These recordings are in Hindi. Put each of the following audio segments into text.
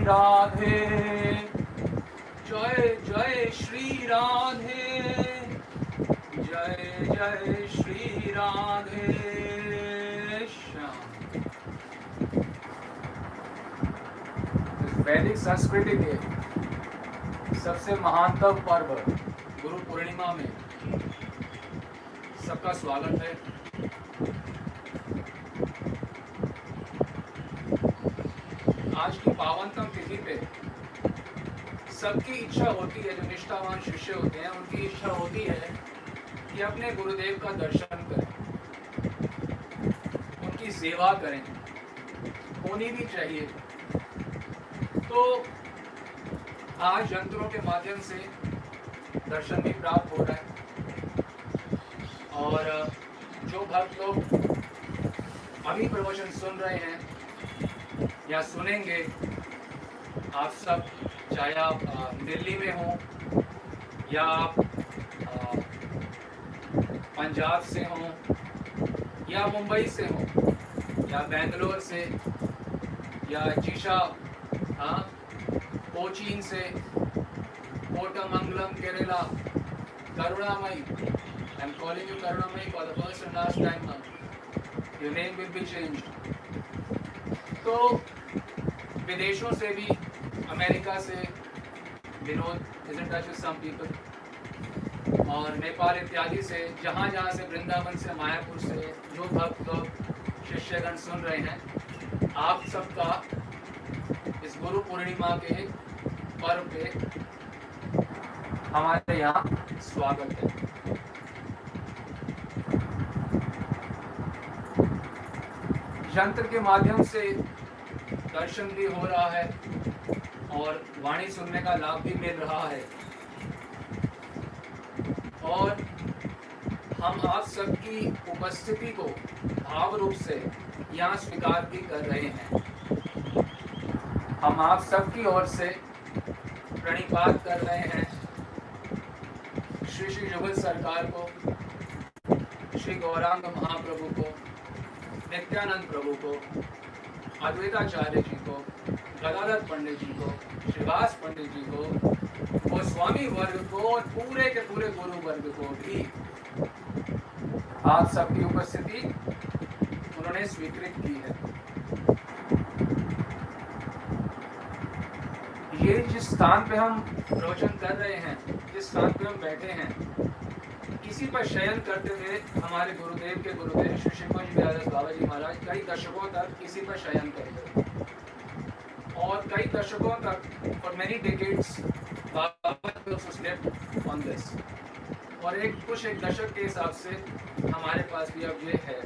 राधे, जय जय श्री राधे, जय जय श्री राधे श्याम। वैदिक संस्कृति के सबसे महानतम पर्व गुरु पूर्णिमा में सबका स्वागत है। आज की पावनतम तिथि पे सबकी इच्छा होती है, जो निष्ठावान शिष्य होते हैं उनकी इच्छा होती है कि अपने गुरुदेव का दर्शन करें, उनकी सेवा करें, होनी भी चाहिए। तो आज यंत्रों के माध्यम से दर्शन भी प्राप्त हो रहा है और जो भक्त लोग अभी प्रवचन सुन रहे हैं या सुनेंगे, आप सब, चाहे आप दिल्ली में हो या आप पंजाब से हो या मुंबई से हो या बेंगलोर से या जीशा, कोचीन से, Kothamangalam, Kerala, Karunamayi, I am calling you Karunamayi for the first and last time now, your name will be changed. तो विदेशों से भी, अमेरिका से Vinod is in touch with some people, और नेपाल इत्यादि से, जहाँ जहाँ से, वृंदावन से, मायापुर से जो भक्त लोग शिष्यगण सुन रहे हैं, आप सबका इस गुरु पूर्णिमा के पर्व पे हमारे यहाँ स्वागत है। यंत्र के माध्यम से दर्शन भी हो रहा है और वाणी सुनने का लाभ भी मिल रहा है, और हम आप सबकी उपस्थिति को भाव रूप से यहाँ स्वीकार भी कर रहे हैं। हम आप सबकी ओर से प्रणिपात कर रहे हैं श्री श्री जुगल सरकार को, श्री गौरांग महाप्रभु को, नित्यानंद प्रभु को, अद्वैताचार्य जी को, गदाधर पंडित जी को, श्रीवास पंडित जी को, गोस्वामी वर्ग को और पूरे के पूरे गुरु वर्ग को भी आप सबकी उपस्थिति उन्होंने स्वीकृत की है। ये जिस स्थान पे हम प्रवचन कर रहे हैं, जिस स्थान पे हम बैठे हैं, इसी पर शयन करते हुए हमारे गुरुदेव के गुरुदेव श्री शिवकुंज बिहारदास बाबा जी महाराज कई दशकों तक इसी पर शयन करते और कई दशकों तक, for many decades, Baba slept on this, और एक दशक के हिसाब से हमारे पास भी अब ये है।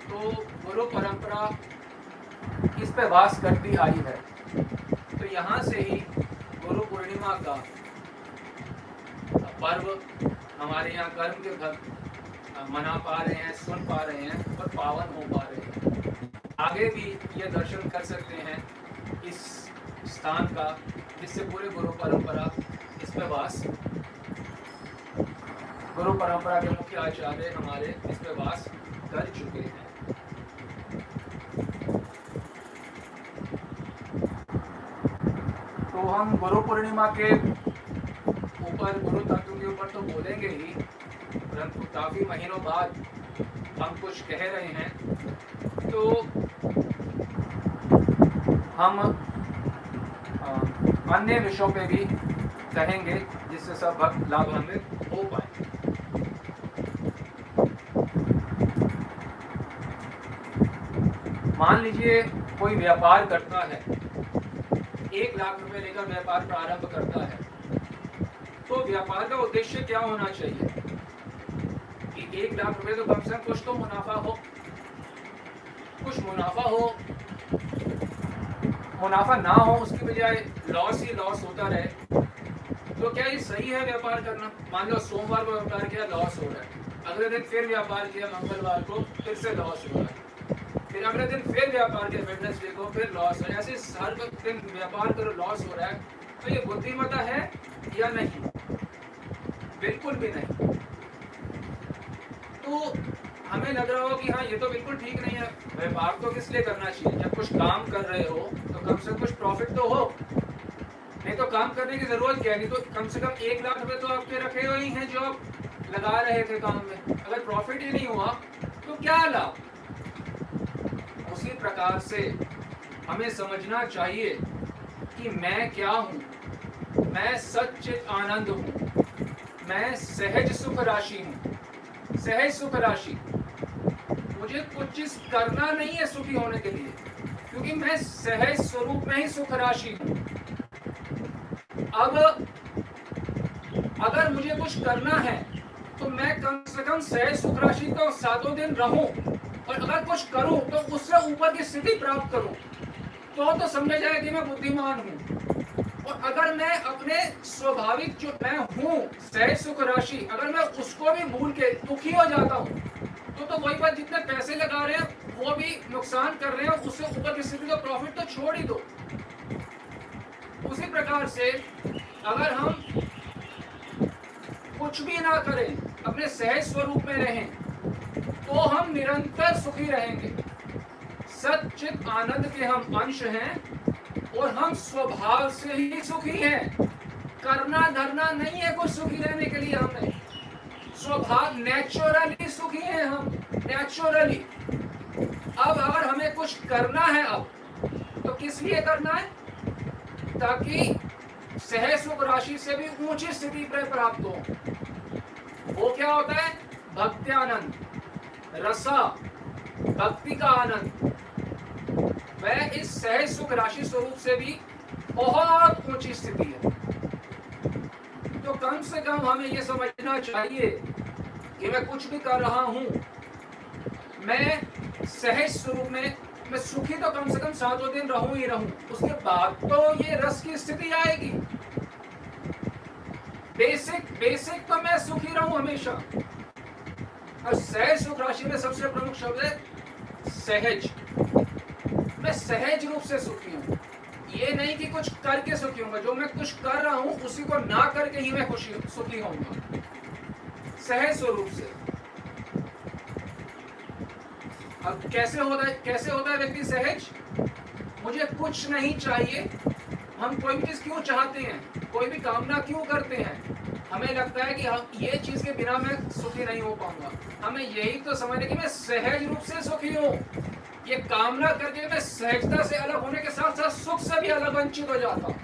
तो गुरु परंपरा इस पे वास करती आई है। तो यहाँ से ही गुरु पूर्णिमा का पर्व हमारे यहाँ कर्म के भक्त मना पा रहे हैं, सुन पा रहे हैं और पावन हो पा रहे हैं। आगे भी ये दर्शन कर सकते हैं इस स्थान का, जिससे पूरे गुरु परंपरा इस पे वास, गुरु परंपरा के मुख्य आचार्य हमारे इस पे वास कर चुके हैं। तो हम गुरु पूर्णिमा के ऊपर, गुरु तत्व के ऊपर तो बोलेंगे ही, परंतु काफी महीनों बाद हम कुछ कह रहे हैं, तो हम अन्य विषयों पे भी कहेंगे जिससे सब भक्त लाभान्वित हो पाए। मान लीजिए कोई व्यापार करता है, 1 लाख रुपए लेकर व्यापार प्रारंभ करता है, तो व्यापार का उद्देश्य क्या होना चाहिए कि 1 लाख रुपए तो कम से कम कुछ तो मुनाफा हो, कुछ मुनाफा हो, मुनाफा ना हो उसकी बजाय लॉस ही लॉस होता रहे, तो क्या ये सही है व्यापार करना? मान लो सोमवार को व्यापार किया, लॉस हो रहा है, अगले दिन फिर व्यापार किया, मंगलवार को फिर से लॉस हो रहा है, फिर अगले दिन फिर व्यापार किया, वेडनेसडे को फिर लॉस हो रहा है, ऐसे हर दिन व्यापार करो लॉस हो रहा है, तो ये बुद्धिमत्ता है या नहीं? बिल्कुल भी नहीं। तो हमें लग रहा हो कि हाँ ये तो बिल्कुल ठीक नहीं है, व्यापार तो किस लिए करना चाहिए? जब कुछ काम कर रहे हो तो तो कम से कम कुछ प्रॉफिट तो हो, नहीं तो काम करने की जरूरत क्या है। नहीं तो कम से कम 1 लाख रुपए तो आपके रखे हुए ही हैं जो आप लगा रहे थे काम में, अगर प्रॉफिट ही नहीं हुआ तो क्या लाभ। उसी प्रकार से हमें समझना चाहिए कि मैं क्या हूँ, मैं सच्चित आनंद हूँ, मैं सहज सुख राशि हूँ। सहज सुख राशि, मुझे कुछ चीज करना नहीं है सुखी होने के लिए, क्योंकि मैं सहज स्वरूप में ही सुख राशि हूँ। अब अगर मुझे कुछ करना है तो मैं कम से कम सहज सुख राशि तो 7 दिन रहूं, और अगर कुछ करूं तो उससे ऊपर की स्थिति प्राप्त करूं, तो समझा जाए कि मैं बुद्धिमान हूं। और अगर मैं अपने स्वाभाविक जो मैं हूं सहज सुख राशि, अगर मैं उसको भी भूल के दुखी हो जाता हूं, तो वही बात, जितने पैसे लगा रहे हैं वो भी नुकसान कर रहे हैं, उससे ऊपर की स्थिति का प्रॉफिट तो छोड़ ही दो। उसी प्रकार से अगर हम कुछ भी ना करें, अपने सहज स्वरूप में रहें, तो हम निरंतर सुखी रहेंगे। सच्चित आनंद के हम अंश हैं और हम स्वभाव से ही सुखी हैं। करना धरना नहीं है कुछ सुखी रहने के लिए, हमें स्वभाव नेचुरली सुखी हैं हम, नेचुरली। अब अगर हमें कुछ करना है अब, तो किस लिए करना है? ताकि सहज सुख राशि से भी ऊंची स्थिति पर प्राप्त हो। वो क्या होता है? भक्ति आनंद, रसा, भक्ति का आनंद। वह इस सहज सुख राशि स्वरूप से भी बहुत ऊंची स्थिति है। तो कम से कम हमें यह समझना चाहिए कि मैं कुछ भी कर रहा हूं, मैं सहज स्वरूप में, मैं सुखी तो कम से कम 7 दिन रहूं ही रहूं, उसके बाद तो ये रस की स्थिति आएगी। बेसिक तो मैं सुखी रहूं हमेशा। और सहज सुख राशि में सबसे प्रमुख शब्द है सहज। मैं सहज रूप से सुखी हूं, ये नहीं कि कुछ करके सुखी हूंगा। जो मैं कुछ कर रहा हूं उसी को ना करके ही मैं सुखी होऊंगा, सहज स्वरूप से। अब कैसे होता है व्यक्ति सहज? मुझे कुछ नहीं चाहिए। हम कोई भी चीज क्यों चाहते हैं, कोई भी कामना क्यों करते हैं? हमें लगता है कि हम ये चीज के बिना मैं सुखी नहीं हो पाऊंगा। हमें यही तो समझना कि मैं सहज रूप से सुखी हूँ। ये कामना करके मैं सहजता से अलग होने के साथ साथ सुख से भी अलग वंचित हो जाता हूँ।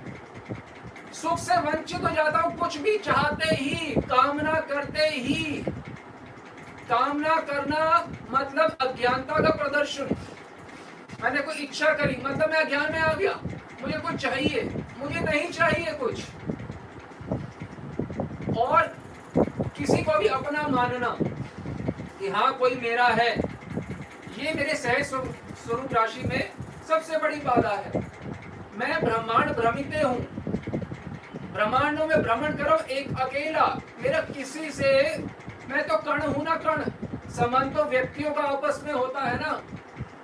सुख से वंचित हो जाता हूँ, कुछ भी चाहते ही, कामना करते ही। कामना करना मतलब अज्ञानता का प्रदर्शन। मैंने कोई इच्छा करी मतलब मैं अज्ञान में आ गया। मुझे कुछ चाहिए, मुझे नहीं चाहिए कुछ। और किसी को भी अपना मानना कि हाँ कोई मेरा है, ये मेरे सहज स्वरूप राशि में सबसे बड़ी बाधा है। मैं ब्रह्मांड भ्रमित हूँ, ब्रह्मांडों में भ्रमण करो एक अकेला। मेरा किसी से, मैं तो कण हूं ना कण। संबंध तो व्यक्तियों का आपस में होता है ना,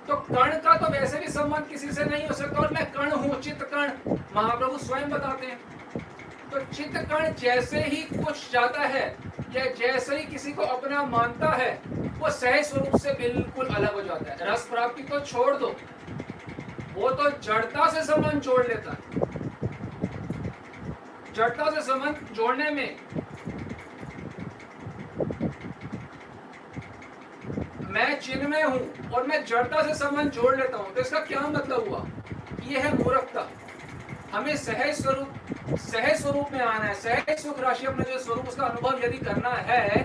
तो कण का तो वैसे भी संबंध किसी से नहीं हो सकता। और मैं कण हूँ, चित्त कण, महाप्रभु स्वयं बताते हैं। तो चित्त कण जैसे ही कुछ जाता है या जैसे ही किसी को अपना मानता है, वो सहज स्वरूप से बिल्कुल अलग हो जाता है। रस प्राप्ति तो छोड़ दो, वो तो जड़ता से संबंध जोड़ लेता है। जड़ता से संबंध जोड़ने में मैं चिन्मय हूं और मैं जड़ता से संबंध जोड़ लेता हूं, तो इसका क्या मतलब हुआ? ये है मूर्खता। हमें सहज स्वरूप में आना है। सहज सुख राशि अपने जो स्वरूप उसका अनुभव यदि करना है,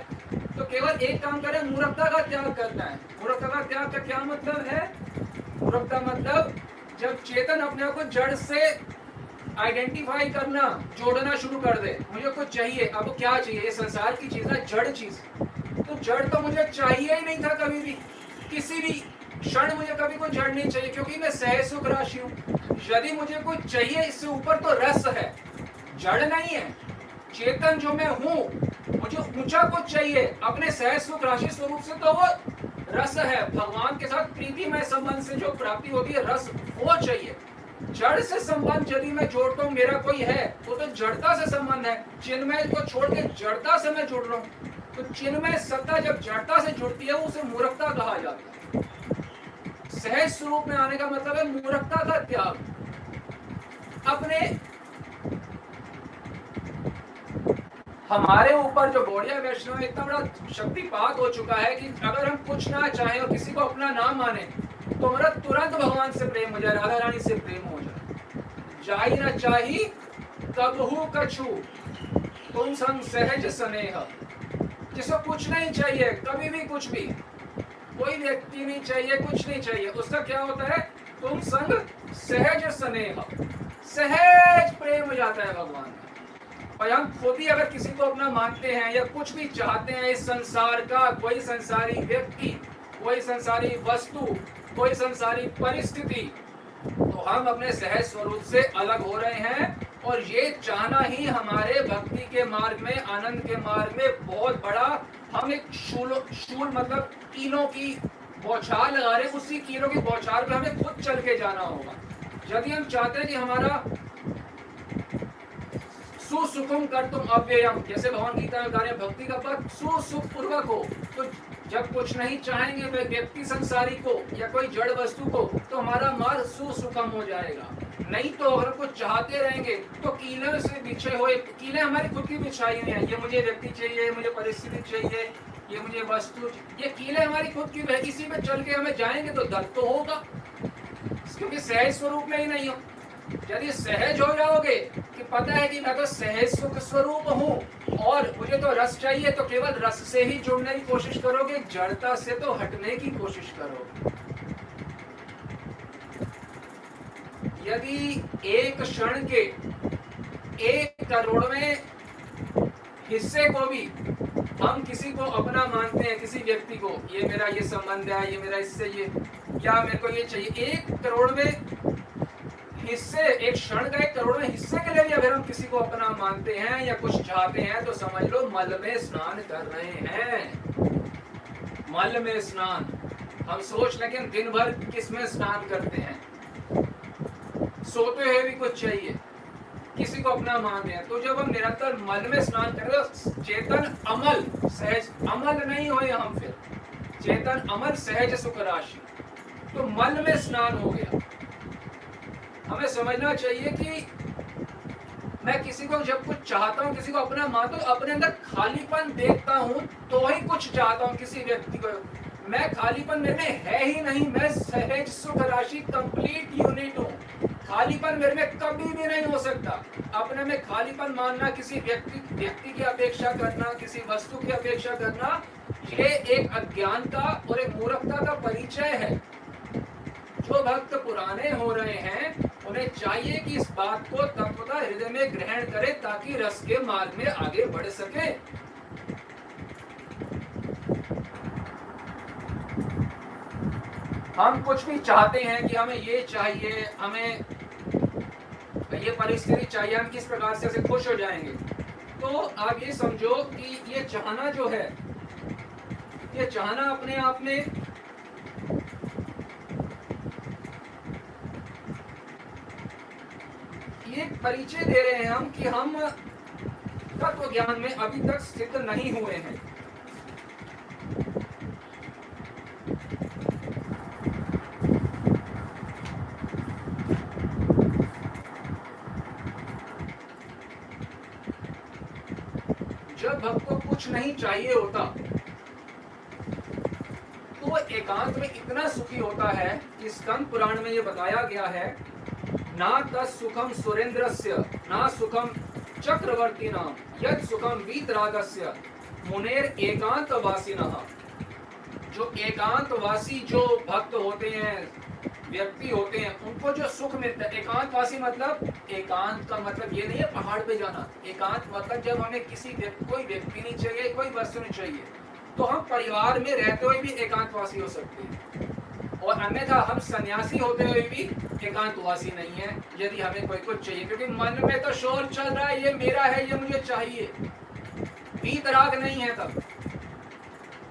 तो केवल एक काम करें, मूर्खता का त्याग करना है। मूर्खता का त्याग का क्या मतलब है? मूर्खता मतलब जब चेतन अपने आप को जड़ से आइडेंटिफाई करना, जोड़ना शुरू कर दे। मुझे कुछ चाहिए, अब क्या चाहिए? ये संसार की चीज है, जड़ चीज। तो जड़ तो मुझे चाहिए ही नहीं था कभी भी, किसी भी क्षण मुझे कभी कोई जड़ नहीं चाहिए, क्योंकि मैं सहज सुख राशि हूँ। यदि मुझे कुछ चाहिए, इससे ऊपर तो रस है, जड़ नहीं है। चेतन जो मैं हूँ, मुझे ऊंचा कुछ चाहिए अपने सहज सुख राशि स्वरूप से, तो वो रस है। भगवान के साथ प्रीतिमय संबंध से जो प्राप्ति होती है, रस, वो चाहिए। जड़ से संबंध यदि मैं जोड़ता हूँ, मेरा कोई है, वो तो जड़ता से संबंध है। चिन्मय को छोड़ के जड़ता से मैं जुड़ रहा हूँ, तो चिन्मय सत्ता जब जड़ता से जुड़ती है, उसे मूर्खता कहा जाता है। सहज स्वरूप में आने का मतलब है मूर्खता का त्याग। अपने हमारे ऊपर जो गौड़िया वैष्णव इतना बड़ा शक्तिपात हो चुका है कि अगर हम कुछ ना चाहें और किसी को अपना नाम माने तो हमारा तुरंत भगवान से प्रेम हो जाए, राधा रानी से प्रेम हो जाए। जाई न चाही कबहू कछु तुम संग सहज स्नेह। जिसको कुछ नहीं चाहिए, कभी भी कुछ भी, कोई व्यक्ति नहीं चाहिए, कुछ नहीं चाहिए, उसका क्या होता है? तुम संग सहज स्नेह, सहज प्रेम हो जाता है भगवान का। और हम खुद ही अगर किसी को अपना मानते हैं या कुछ भी चाहते हैं इस संसार का, कोई संसारी व्यक्ति, कोई संसारी वस्तु, कोई संसारी परिस्थिति, तो हम अपने सहज स्वरूप से अलग हो रहे हैं। और ये चाहना ही हमारे भक्ति के मार्ग में, आनंद के मार्ग में बहुत बड़ा, हम एक शूल मतलब कीलों की बौछार लगा रहे हैं, उसी कीलों की बौछार पे हमें खुद चल के जाना होगा। यदि हम चाहते हैं कि हमारा सुसुखम कर तुम अव्ययम, जैसे भगवान गीता में कार्य भक्ति का पद सुसुख पूर्वक हो, तो जब कुछ नहीं चाहेंगे वे व्यक्ति संसारी को या कोई जड़ वस्तु को, तो हमारा मार्ग सुसुखम हो जाएगा। नहीं तो अगर कुछ चाहते रहेंगे तो कीले से बिछे हुए, कीले हमारी खुद की बिछाई हुई हैं, ये मुझे व्यक्ति चाहिए, मुझे परिस्थिति चाहिए, ये मुझे वस्तु, ये कीले हमारी खुद की, इसी में चल के हमें जाएंगे तो दर्द तो होगा, क्योंकि सहज स्वरूप में ही नहीं हो। यदि सहज हो जाओगे कि पता है कि मैं तो सहज सुख स्वरूप हूँ और मुझे तो रस चाहिए, तो केवल रस से ही जुड़ने की कोशिश करोगे, जड़ता से तो हटने की कोशिश करोगे। यदि एक क्षण के 1 करोड़वें हिस्से को भी हम किसी को अपना मानते हैं, किसी व्यक्ति को, ये मेरा ये संबंध है, ये मेरा इससे ये, क्या मेरे को ये चाहिए, 1 करोड़वें हिस्से, एक क्षण का 1 करोड़वें हिस्से के लिए भी अगर हम किसी को अपना मानते हैं या कुछ चाहते हैं, तो समझ लो मल में स्नान कर रहे हैं। मल में स्नान, हम सोच लें कि हम दिन भर किस में स्नान करते हैं, सोते हुए भी कुछ चाहिए, किसी को अपना मानते हैं, तो जब हम निरंतर मल में स्नान करें तो चेतन अमल, सहज अमल नहीं हुए हम, फिर चेतन अमल सहज सुख राशि, तो मल में स्नान हो गया। हमें समझना चाहिए कि मैं किसी को जब कुछ चाहता हूँ, किसी को अपना मानता हूँ, अपने अंदर खालीपन देखता हूँ तो ही कुछ चाहता हूँ किसी व्यक्ति को। मैं खालीपन मेरे में है ही नहीं, मैं सहज सुख राशि कंप्लीट यूनिट हूँ। खालीपन मेरे में कभी भी नहीं हो सकता। अपने में खालीपन मानना, किसी व्यक्ति की अपेक्षा करना, किसी वस्तु की अपेक्षा करना, ये एक अज्ञानता और एक मूर्खता का परिचय है। जो भक्त पुराने हो रहे हैं उन्हें चाहिए कि इस बात को तत्वतः हृदय में ग्रहण करें ताकि रस के मार्ग में आगे बढ़ सके। हम कुछ भी चाहते हैं कि हमें ये चाहिए, हमें ये परिस्थिति चाहिए, हम किस प्रकार से उसे खुश हो जाएंगे, तो आप ये समझो कि ये चाहना जो है, ये चाहना अपने आप में ये परिचय दे रहे हैं हम कि हम तत्व ज्ञान में अभी तक स्थित नहीं हुए हैं। जब भक्त को कुछ नहीं चाहिए होता तो वो एकांत में इतना सुखी होता है कि स्कंद पुराण में ये बताया गया है, ना तत्सुखम सुरेंद्रस्य ना सुखम चक्रवर्तिनाम यत् सुखम वीतरागस्य मुनेर एकांतवासिनः। जो एकांतवासी जो भक्त होते हैं, व्यक्ति होते हैं, उनको जो सुख मिलता है, एकांतवासी मतलब, एकांत का मतलब ये नहीं है पहाड़ पे जाना। एकांत मतलब जब हमें कोई व्यक्ति नहीं चाहिए, कोई वस्तु नहीं चाहिए, तो हम परिवार में रहते हुए भी एकांतवासी हो सकते हैं, और अन्यथा हम सन्यासी होते हुए भी एकांतवासी नहीं है यदि हमें कोई कुछ चाहिए, क्योंकि मन में तो शोर चल रहा है, ये मेरा है, ये मुझे चाहिए, वीतराग नहीं है। तब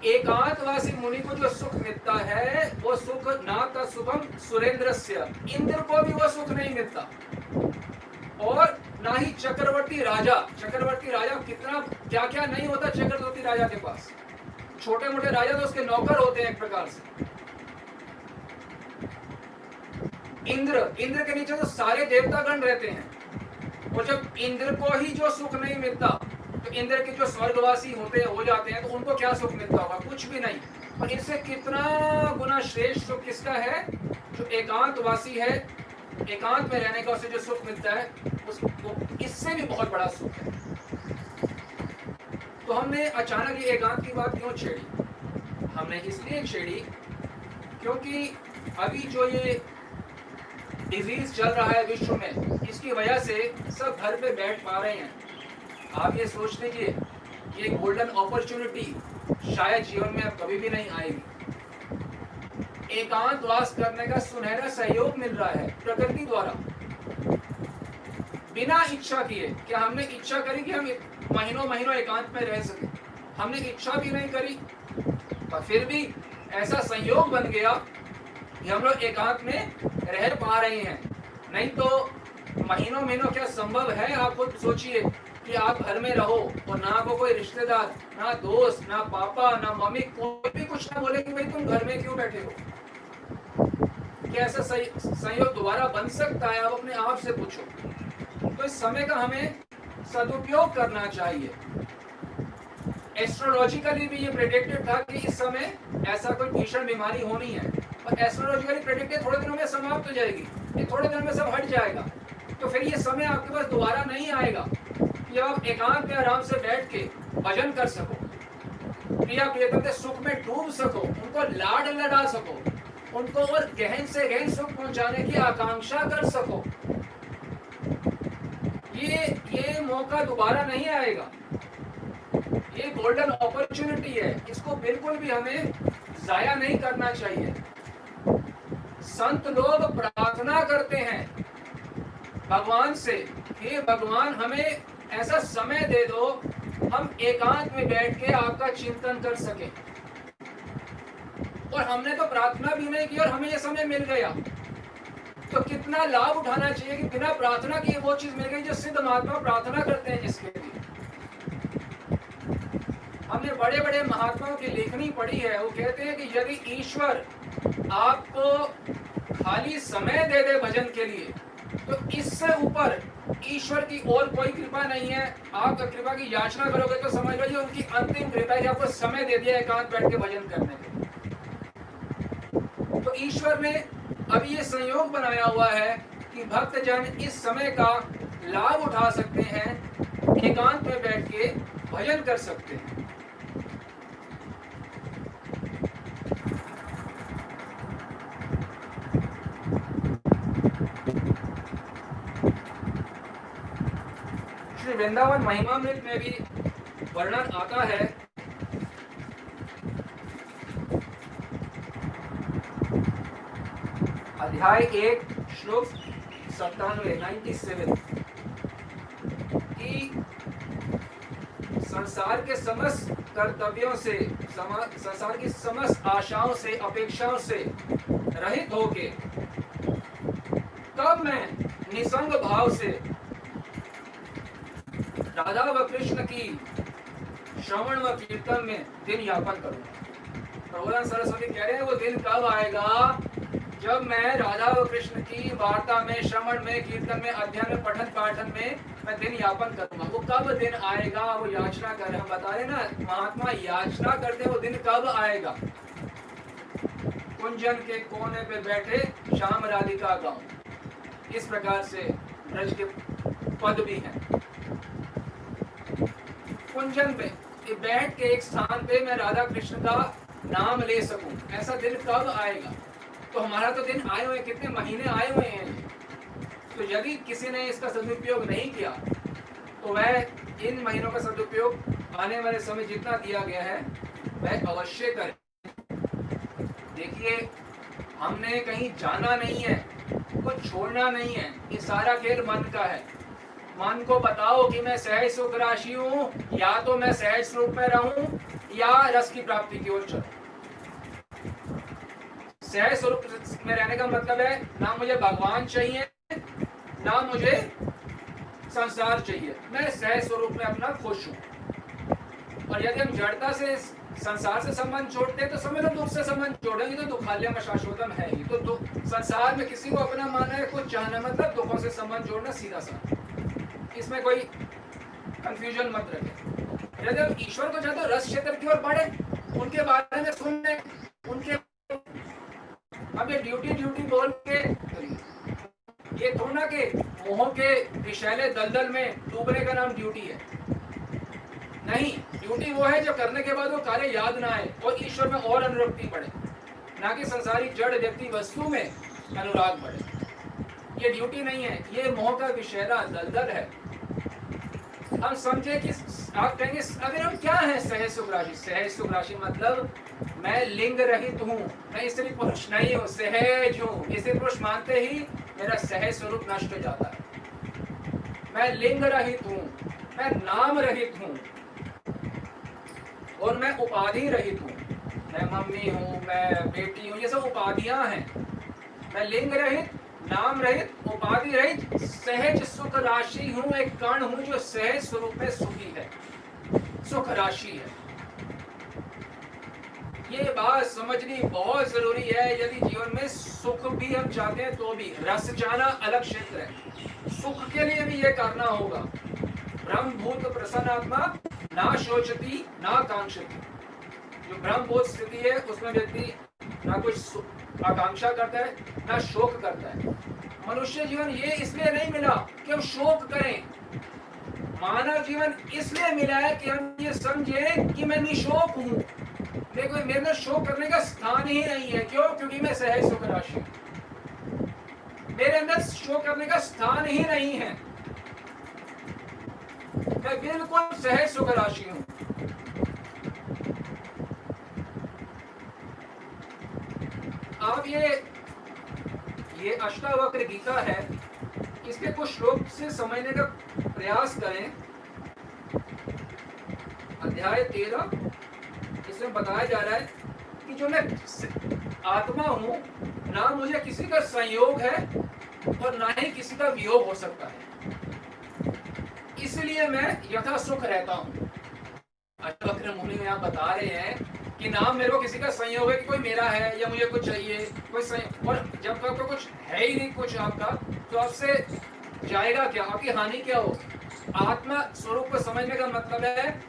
एकांतवासी मुनि को जो सुख मिलता है वो सुख ना तत्सुखम सुरेंद्रस्य, इंद्र को भी वो सुख नहीं मिलता, और ना ही चक्रवर्ती राजा कितना क्या क्या नहीं होता चक्रवर्ती राजा के पास। छोटे मोटे राजा तो उसके नौकर होते हैं एक प्रकार से। इंद्र के नीचे तो सारे देवतागण रहते हैं, और जब इंद्र को ही जो सुख नहीं मिलता तो इंद्र के जो स्वर्गवासी होते हैं हो जाते हैं, तो उनको क्या सुख मिलता होगा? कुछ भी नहीं। और इससे कितना गुना श्रेष्ठ सुख किसका है? जो एकांतवासी है, एकांत में रहने का उसे जो सुख मिलता है उसको इससे भी बहुत बड़ा सुख है। तो हमने अचानक ये एकांत की बात क्यों छेड़ी? हमने इसलिए छेड़ी क्योंकि अभी जो ये डिजीज चल रहा है विश्व में, इसकी वजह से सब घर पे बैठ पा रहे हैं। आप ये सोच लीजिए, ये गोल्डन अपॉर्चुनिटी शायद जीवन में अब कभी भी नहीं आएगी। एकांतवास करने का सुनहरा सहयोग मिल रहा है प्रकृति द्वारा, बिना इच्छा किए। क्या हमने इच्छा करी कि हम महीनों महीनों एकांत में रह सके? हमने इच्छा भी नहीं करी, पर फिर भी ऐसा संयोग बन गया कि हम लोग एकांत में रह पा रहे हैं। नहीं तो महीनों महीनों क्या संभव है? आप खुद सोचिए कि आप घर में रहो और ना को कोई रिश्तेदार, ना दोस्त, ना पापा, ना मम्मी, कोई भी कुछ ना बोले कि भाई तुम घर में क्यों बैठे हो। क्या ऐसा संयोग दोबारा बन सकता है? आप अपने आप से पूछो। तो इस समय का हमें सदुपयोग करना चाहिए। एस्ट्रोलॉजिकली भी ये प्रेडिक्टेड था कि इस समय ऐसा कोई भीषण बीमारी होनी है, और एस्ट्रोलॉजिकली प्रेडिक्टेड थोड़े दिनों में समाप्त हो जाएगी, ये थोड़े दिनों में सब हट जाएगा। तो फिर ये समय आपके पास दोबारा नहीं आएगा कि आप एकांत में आराम से बैठ के भजन कर सको, प्रिया प्रियतम के सुख में डूब सको, उनको लाड लड़ा सको, उनको और गहन से गहन सुख पहुंचाने की आकांक्षा कर सको। ये मौका दोबारा नहीं आएगा। ये गोल्डन अपॉर्चुनिटी है, इसको बिल्कुल भी हमें जाया नहीं करना चाहिए। संत लोग प्रार्थना करते हैं भगवान से, हे भगवान हमें ऐसा समय दे दो हम एकांत में बैठ के आपका चिंतन कर सके। और हमने तो प्रार्थना भी नहीं की और हमें यह समय मिल गया, तो कितना लाभ उठाना चाहिए कि बिना प्रार्थना किए वो चीज मिल गई जो सिद्ध महात्मा प्रार्थना करते हैं जिसके लिए। हमने बड़े बड़े महात्माओं की लेखनी पढ़ी है, वो कहते हैं कि यदि ईश्वर आपको खाली समय दे दे भजन के लिए, तो इससे ऊपर ईश्वर की और कोई कृपा नहीं है। आप तो कृपा की याचना करोगे तो समझ लीजिए उनकी अंतिम कृपा है कि आपको समय दे दिया एकांत बैठ के भजन करने के। तो ईश्वर ने अभी ये संयोग बनाया हुआ है कि भक्तजन इस समय का लाभ उठा सकते हैं, एकांत में बैठ के भजन कर सकते हैं। श्री वृंदावन महिमामृत में भी वर्णन आता है अध्याय 1 श्लोक 97 कि संसार के समस्त कर्तव्यों से, संसार की समस्त आशाओं से, अपेक्षाओं से रहित होके तब मैं निसंग भाव से राधा व कृष्ण की श्रवण व कीर्तन में दिन यापन करूंगा। प्रभुदान सरस्वती कह रहे हैं वो दिन कब आएगा जब मैं राधा व कृष्ण की वार्ता में, श्रवण में, कीर्तन में, अध्ययन में, पठन पाठन में मैं दिन यापन करूंगा। वो कब दिन आएगा? वो याचना कर रहे, हम बता रहे ना, महात्मा याचना करते हैं वो दिन कब आएगा। कुंजन के कोने पे बैठे श्याम राधिका गाँव, इस प्रकार से ब्रज के पद भी हैं। कुंजन पे बैठ के एक स्थान पे मैं राधा कृष्ण का नाम ले सकूं, ऐसा दिन कब आएगा? तो हमारा तो दिन आए हुए, कितने महीने आए हुए हैं। तो यदि किसी ने इसका सदुपयोग नहीं किया तो वह इन महीनों का सदुपयोग आने वाले समय जितना दिया गया है वह अवश्य करे। देखिए, हमने कहीं जाना नहीं है, कुछ छोड़ना नहीं है, ये सारा खेल मन का है। मन को बताओ कि मैं सहज सुख राशि हूँ, या तो मैं सहज स्वरूप में रहूं या रस की प्राप्ति की ओर चलूं। सहज स्वरूप में रहने का मतलब है ना मुझे भगवान चाहिए ना मुझे संसार चाहिए, मैं सहज स्वरूप में अपना खुश हूं। और यदि हम जड़ता से संसार से संबंध जोड़ते हैं तो समझ लो दुख से संबंध जोड़ेंगे तो दुखालयम शाश्वतम है ही। तो संसार में किसी को अपना मानना है, कुछ चाहना, मतलब दुखों से संबंध जोड़ना सीधा सा, इसमें कोई कंफ्यूजन मत रखें। यदि हम ईश्वर को चाहते हो रस क्षेत्र की ओर बढ़े, उनके बारे में सुनने, उनके अब ये ड्यूटी बोल के ये थोड़ा ना कि मोह के विषैले दलदल में डूबने का नाम ड्यूटी है। नहीं, ड्यूटी वो है जो करने के बाद वो कार्य याद ना आए और ईश्वर में और अनुरक्ति बढ़े, ना कि संसारी जड़ व्यक्ति वस्तु में अनुराग बढ़े। ये ड्यूटी नहीं है, ये मोह का विषैला दलदल है। हम समझे कि आप कहेंगे अगर हम क्या है सहज सुख राशि। सहज सुख राशि मतलब मैं लिंग रहित हूँ, मैं स्त्री पुरुष नहीं हूँ, सहज हूँ। स्त्री पुरुष मानते ही मेरा सहज स्वरूप नष्ट हो जाता है। मैं लिंग रहित हूँ, मैं नाम रहित हूँ और मैं उपाधि रहित हूँ। मैं मम्मी हूँ, मैं बेटी हूँ, ये सब उपाधियां हैं। मैं लिंग रहित, नाम रहित, उपाधि रहित, सहज सुख राशि हूँ। एक कण हूँ जो सहज स्वरूप में सुखी है, सुख राशि है। ये बात समझनी बहुत जरूरी है। यदि जीवन में सुख भी हम चाहते हैं तो भी रस जाना अलग क्षेत्र है, सुख के लिए भी ये करना होगा। ब्रह्मभूत प्रसन्नात्मा ना शोचती ना कांक्षती। जो ब्रह्मभूत स्थिति है उसमें व्यक्ति ना कुछ आकांक्षा करता है ना शोक करता है। मनुष्य जीवन ये इसलिए नहीं मिला कि हम शोक करें, मानव जीवन इसलिए मिला है कि हम ये समझे कि मैं निशोक हूँ। देखो मेरे में शोक करने का स्थान ही नहीं है। क्यों? क्योंकि मैं सहज सुख राशि, मेरे अंदर शोक करने का स्थान ही नहीं है। मैं बिल्कुल सहज सुख राशि हूं। आप ये अष्टावक्र गीता है, इसके कुछ श्लोक से समझने का प्रयास करें। अध्याय 13 इसमें बताया जा रहा है कि जो मैं आत्मा हूं, ना मुझे किसी का संयोग है और ना ही किसी का वियोग हो सकता है, इसलिए मैं यथा सुख रहता हूं। अष्टावक्र मुनि यहाँ बता रहे हैं कि ना मेरे को किसी का संयोग है कि कोई मेरा है या मुझे कुछ चाहिए, कोई संयोग, और जब आपको कुछ है ही नहीं कुछ आपका, तो आपसे जाएगा क्या, आपकी हानि क्या हो। आत्मा स्वरूप को समझने का मतलब है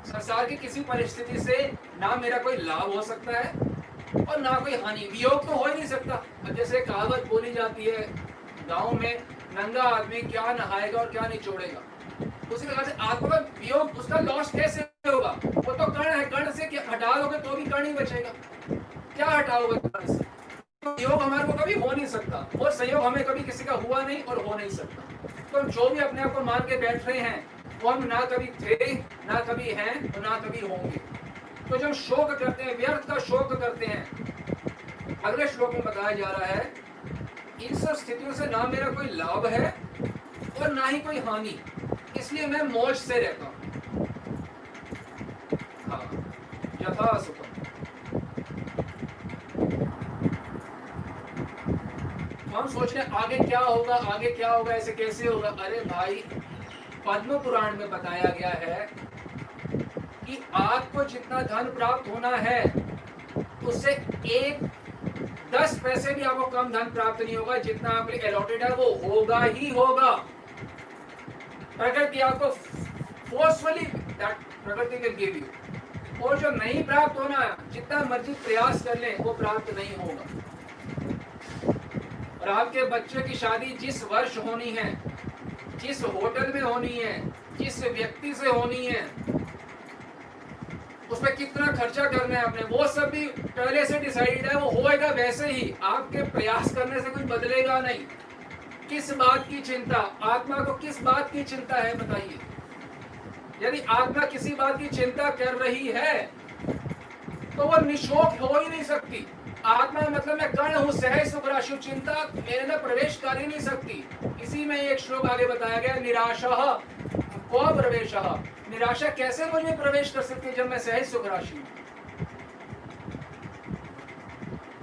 संसार की किसी परिस्थिति से ना मेरा कोई लाभ हो सकता है और ना कोई हानि। वियोग तो हो ही नहीं सकता। जैसे कहावत बोली जाती है गांव में, नंगा आदमी क्या नहाएगा और क्या निचोड़ेगा। उसी प्रकार से आत्मा का वियोग, उसका लॉस कैसे होगा? वो तो कण है, कण से हटा दोगे तो भी कण ही बचेगा। क्या हटाओगे कण से? वियोग हमारे को कभी हो नहीं सकता और संयोग हमें कभी किसी का हुआ नहीं और हो नहीं सकता। तो जो भी अपने आप को मान के बैठ रहे हैं वो हम ना कभी थे, ना कभी हैं और ना कभी होंगे। तो जब शोक करते हैं, व्यर्थ का शोक करते हैं, अगले श्लोक में बताया जा रहा है इन सब स्थितियों से ना मेरा कोई लाभ है और ना ही कोई हानि, इसलिए मैं मौज से रहता हूं। हाँ, यथा सुखम। हम सोच रहे आगे क्या होगा, आगे क्या होगा, ऐसे कैसे होगा। अरे भाई, पद्म पुराण में बताया गया है कि आपको जितना धन प्राप्त होना है उससे 10 पैसे भी आपको कम धन प्राप्त नहीं होगा। जितना आपके लिए अलॉटेड है वो होगा ही होगा। प्रकृति आपको फोर्सफुली प्रकृति विल गिव यू। और जो नहीं प्राप्त होना, जितना मर्जी प्रयास कर ले, वो प्राप्त नहीं होगा। और आपके बच्चे की शादी जिस वर्ष होनी है, जिस होटल में होनी है, जिस व्यक्ति से होनी है, उसमें कितना खर्चा करना है आपने, वो सब भी पहले से डिसाइडेड है। वो होएगा वैसे ही, आपके प्रयास करने से कुछ बदलेगा नहीं। किस बात की चिंता? आत्मा को किस बात की चिंता है बताइए। यदि आत्मा किसी बात की चिंता कर रही है तो वो निशोक हो ही नहीं सकती। आत्मा मतलब मैं कण हूं, सहज सुख राशि, चिंता मेरे में प्रवेश कर ही नहीं सकती। इसी में एक श्लोक आगे बताया गया, निराशा को प्रवेश। निराशा कैसे मुझ में प्रवेश कर सकती है जब मैं सहज सुख राशि हूं?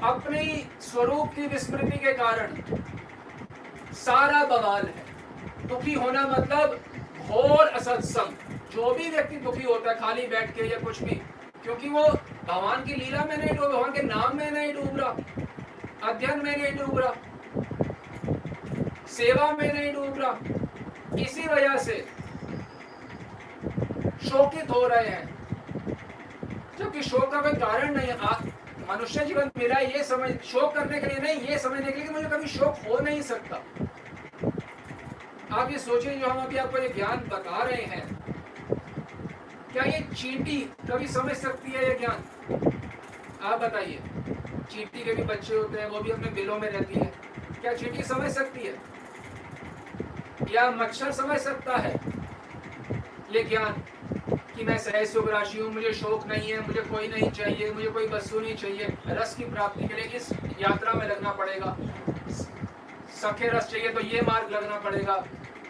अपनी स्वरूप की विस्मृति के कारण सारा बवाल है। दुखी होना मतलब घोर असत्संग। जो भी व्यक्ति दुखी होता है खाली बैठ के या कुछ भी, क्योंकि वो भगवान की लीला में नहीं डूब, भगवान के नाम में नहीं डूब रहा, अध्ययन में नहीं डूब रहा, सेवा में नहीं डूब रहा। इसी वजह से शोकित हो रहे हैं, जबकि शोक का कोई कारण नहीं है। मनुष्य जीवन मिला ये समझ, शोक करने के लिए नहीं, ये समझने के लिए कि मुझे कभी शोक हो नहीं सकता। आप ये सोचिए, जो हम अभी आपको ये ज्ञान बता रहे हैं, क्या ये चींटी कभी समझ सकती है ये ज्ञान? आप बताइए। चींटी के भी बच्चे होते हैं, वो भी अपने बिलों में रहती है, क्या चींटी समझ सकती है? या मच्छर समझ सकता है ये ज्ञान कि मैं सहज सुख राशि हूँ, मुझे शोक नहीं है, मुझे कोई नहीं चाहिए, मुझे कोई वस्तु नहीं चाहिए, रस की प्राप्ति के लिए इस यात्रा में लगना पड़ेगा, सखे रस चाहिए तो ये मार्ग लगना पड़ेगा,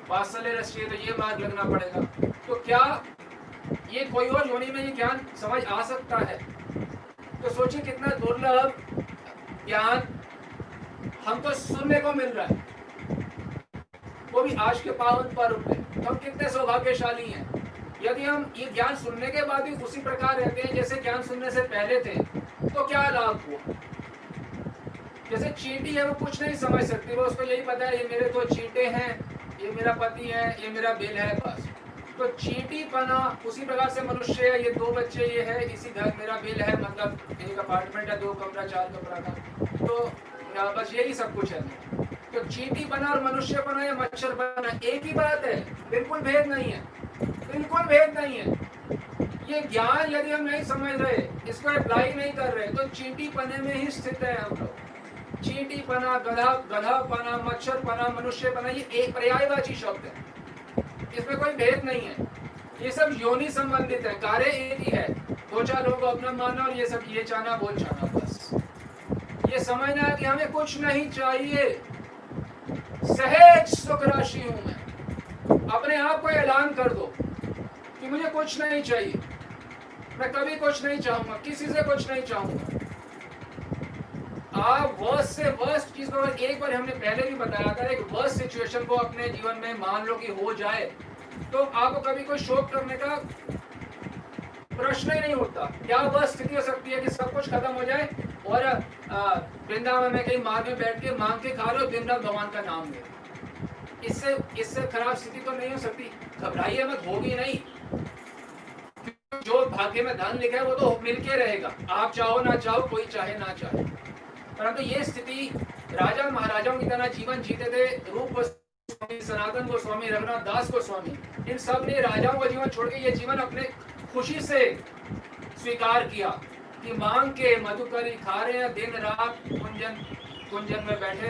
वात्सल्य रस चाहिए तो ये मार्ग लगना पड़ेगा। तो क्या ये कोई और योनि में ये ज्ञान समझ आ सकता है? तो सोचिए कितना दुर्लभ ज्ञान हमको सुनने को मिल रहा है, वो भी आज के पावन पर्व पे। तो हम कितने सौभाग्यशाली हैं। यदि हम ये ज्ञान सुनने के बाद भी उसी प्रकार रहते हैं जैसे ज्ञान सुनने से पहले थे, तो क्या लाभ हुआ? जैसे चींटी है, वो कुछ नहीं समझ सकती, वो उसको यही पता है ये मेरे तो चींटे हैं, ये मेरा पति है, ये मेरा बिल है, बस। तो चींटी पना उसी प्रकार से मनुष्य है, ये 2 बच्चे ये है, इसी घर मेरा बिल है, मतलब एक अपार्टमेंट है, 2 कमरा 4 कमरा का, तो बस यही सब कुछ है। तो चींटी पना और मनुष्य पना या मच्छर पना एक ही बात है, बिल्कुल भेद नहीं है, बिल्कुल भेद नहीं है। ये ज्ञान यदि हम नहीं समझ रहे, इसको अप्लाई नहीं कर रहे, तो चींटी पने में ही स्थित है हम लोग। चींटी पना, गधा पना, मच्छर पना, मनुष्य पना, ये एक पर्यायवाची शब्द है, इसमें कोई भेद नहीं है। ये सब योनि संबंधित है, कार्य एक ही है। 2-4 लोगों को अपना माना और ये सब ये चाहना वो चाहना, बस ये समझना है कि हमें कुछ नहीं चाहिए, सहज सुख राशि हूं मैं। अपने आप को ऐलान कर दो कि मुझे कुछ नहीं चाहिए, मैं कभी कुछ नहीं चाहूंगा, किसी से कुछ नहीं चाहूंगा। आप वर्स्ट से वर्स्ट चीज को, एक बार हमने पहले भी बताया था, एक वर्स्ट सिचुएशन को अपने जीवन में मान लो कि हो जाए, तो आपको कभी कोई शोक करने का प्रश्न ही नहीं उठता। क्या वह स्थिति हो सकती है कि सब कुछ खत्म हो जाए और वृंदावन में कहीं मार्ग में बैठ के मांग के खा लो, दिन रात भगवान का नाम ले? इससे खराब स्थिति तो नहीं हो सकती। घबराइए मत, होगी नहीं। जो भाग्य में धन लिखा है वो तो मिलके रहेगा, आप चाहो ना चाहो, कोई चाहे ना चाहे। परंतु ये स्थिति राजा महाराजाओं की तरह जीवन जीते थे, रूप गोस्वामी, सनातन गोस्वामी, रघुनाथ दास गोस्वामी, इन सब ने राजाओं का जीवन छोड़ के ये जीवन अपने खुशी से स्वीकार किया कि मांग के मधुकरी खा रहे हैं, दिन रात कुंजन में बैठे,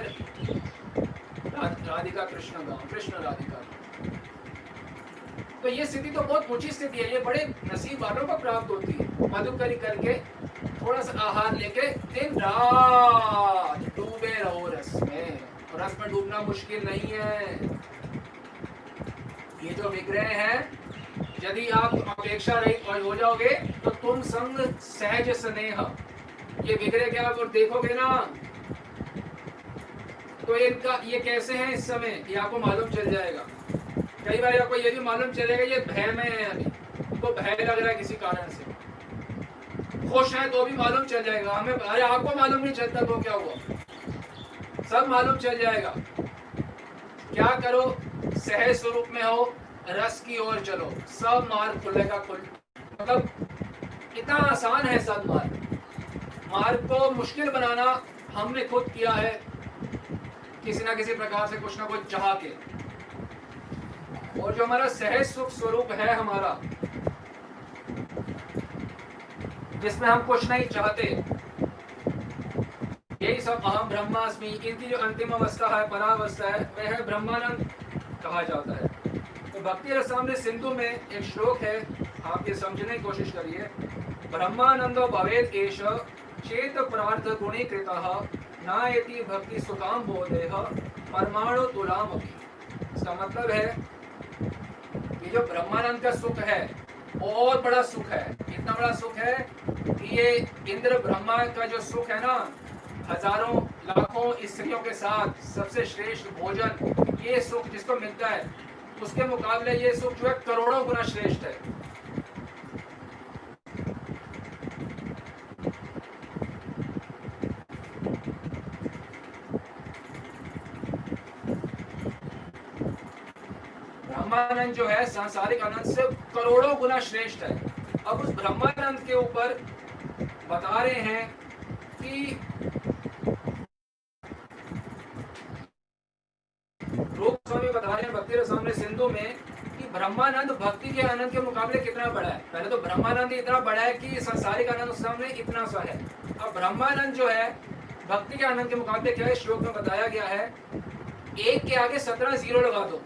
राधिका कृष्ण गाँव, कृष्ण राधिका। तो ये स्थिति तो बहुत ऊंची स्थिति है, ये बड़े नसीब वालों को प्राप्त होती है। मधुकरी करके थोड़ा सा आहार लेके दिन रात डूबे रहो रस में। रस में डूबना मुश्किल नहीं है। ये जो विग्रह है, यदि आप अपेक्षा रहित हो जाओगे तो तुम संग सहज स्नेह, ये विग्रह क्या आप देखोगे ना, तो इनका ये कैसे हैं इस समय, ये आपको मालूम चल जाएगा। कई बार आपको ये भी मालूम चलेगा ये भय में है, अभी उनको भय लग रहा है किसी कारण से, खुश है तो भी मालूम चल जाएगा हमें। अरे आपको मालूम नहीं चलता तो क्या हुआ, सब मालूम चल जाएगा। क्या करो, सहज स्वरूप में हो, रस की ओर चलो, सब मार्ग खुलेगा। मतलब इतना आसान है सब मार्ग को मुश्किल बनाना हमने खुद किया है, किसी ना किसी प्रकार से कुछ ना कुछ चाह के। और जो हमारा सहज सुख स्वरूप है हमारा, जिसमें हम कुछ नहीं चाहते, यही सब अहम ब्रह्मास्मि, इनकी जो अंतिम अवस्था है, परावस्था है, वह है ब्रह्मानंद कहा जाता है। तो भक्ति रसामृत सिंधु में एक श्लोक है, आप ये समझने की कोशिश करिए। ब्रह्मानंदो भवेत् एष चेत प्रार्थ गुणीकृतः नायति भक्ति सुखाम बोधेह परमाणु तुलामपि। इसका मतलब है ये जो ब्रह्मानंद का सुख है और बड़ा सुख है, इतना बड़ा सुख है कि ये इंद्र ब्रह्मा का जो सुख है ना, हजारों लाखों स्त्रियों के साथ सबसे श्रेष्ठ भोजन, ये सुख जिसको मिलता है, उसके मुकाबले ये सुख जो है करोड़ों गुना श्रेष्ठ है। ब्रह्मानंद जो है सांसारिक आनंद से करोड़ों गुना श्रेष्ठ है। अब उस ब्रह्मानंद के ऊपर बता रहे हैं कि रूप स्वामी बता रहे हैं भक्ति रसामृत सिंधु में कि ब्रह्मानंद भक्ति के आनंद के मुकाबले कितना बड़ा है। पहले तो ब्रह्मानंद इतना बड़ा है कि सांसारिक आनंद उस सामने इतना सा है। अब ब्रह्मानंद जो है भक्ति के आनंद के मुकाबले क्या है, श्लोक में बताया गया है, एक के आगे 17 जीरो लगा दो।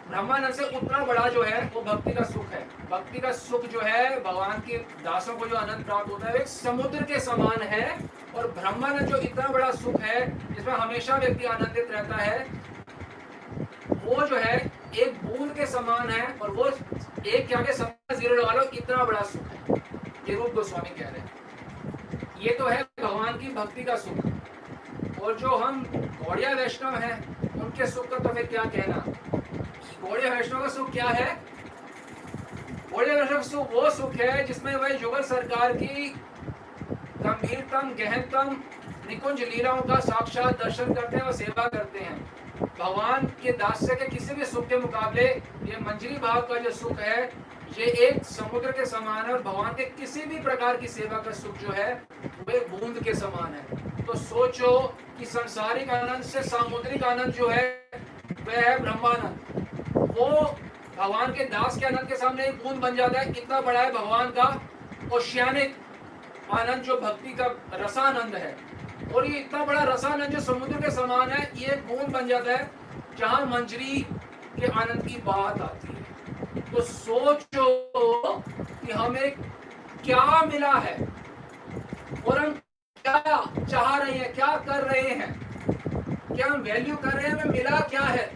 ब्रह्मानंद से उतना बड़ा जो है वो भक्ति का सुख है। भक्ति का सुख जो है भगवान के दासों को जो आनंद प्राप्त होता है एक समुद्र के समान है। और ब्रह्मानंद जो इतना बड़ा सुख है जिसमें हमेशा व्यक्ति आनंदित रहता है, वो जो है एक बूंद के समान है। और वो एक के आगे 17 जीरो लगा लो, इतना बड़ा सुख है। ये रूप गोस्वामी कह रहे हैं। ये तो है भगवान की भक्ति का सुख। और जो हम गौड़िया वैष्णव हैं उनके सुख का तो फिर क्या कहना। गौड़िया वैष्णव का सुख क्या है? गौड़िया वैष्णव सुख वो सुख है जिसमें वह युगल सरकार की गंभीरतम गहनतम निकुंज लीलाओं का साक्षात दर्शन करते हैं और सेवा करते हैं। भगवान के दास्य के किसी भी सुख के मुकाबले ये मंजरी भाव का जो सुख है ये एक समुद्र के समान है। और भगवान के किसी भी प्रकार की सेवा का सुख जो है वो एक बूंद के समान है। तो सोचो कि संसारिक आनंद से सामुद्रिक आनंद जो है वह है ब्रह्मानंद। वो भगवान के दास के आनंद के सामने एक बूंद बन जाता है। इतना बड़ा है भगवान का ओशियानिक आनंद जो भक्ति का रसानंद है। और ये इतना बड़ा रसानंद जो समुद्र के समान है, ये एक बूंद बन जाता है जहां मंजरी के आनंद की बात आती है। तो सोचो कि हमें क्या मिला है और हम क्या चाह रहे हैं, क्या कर रहे हैं, क्या हम वैल्यू कर रहे हैं, हमें मिला क्या है।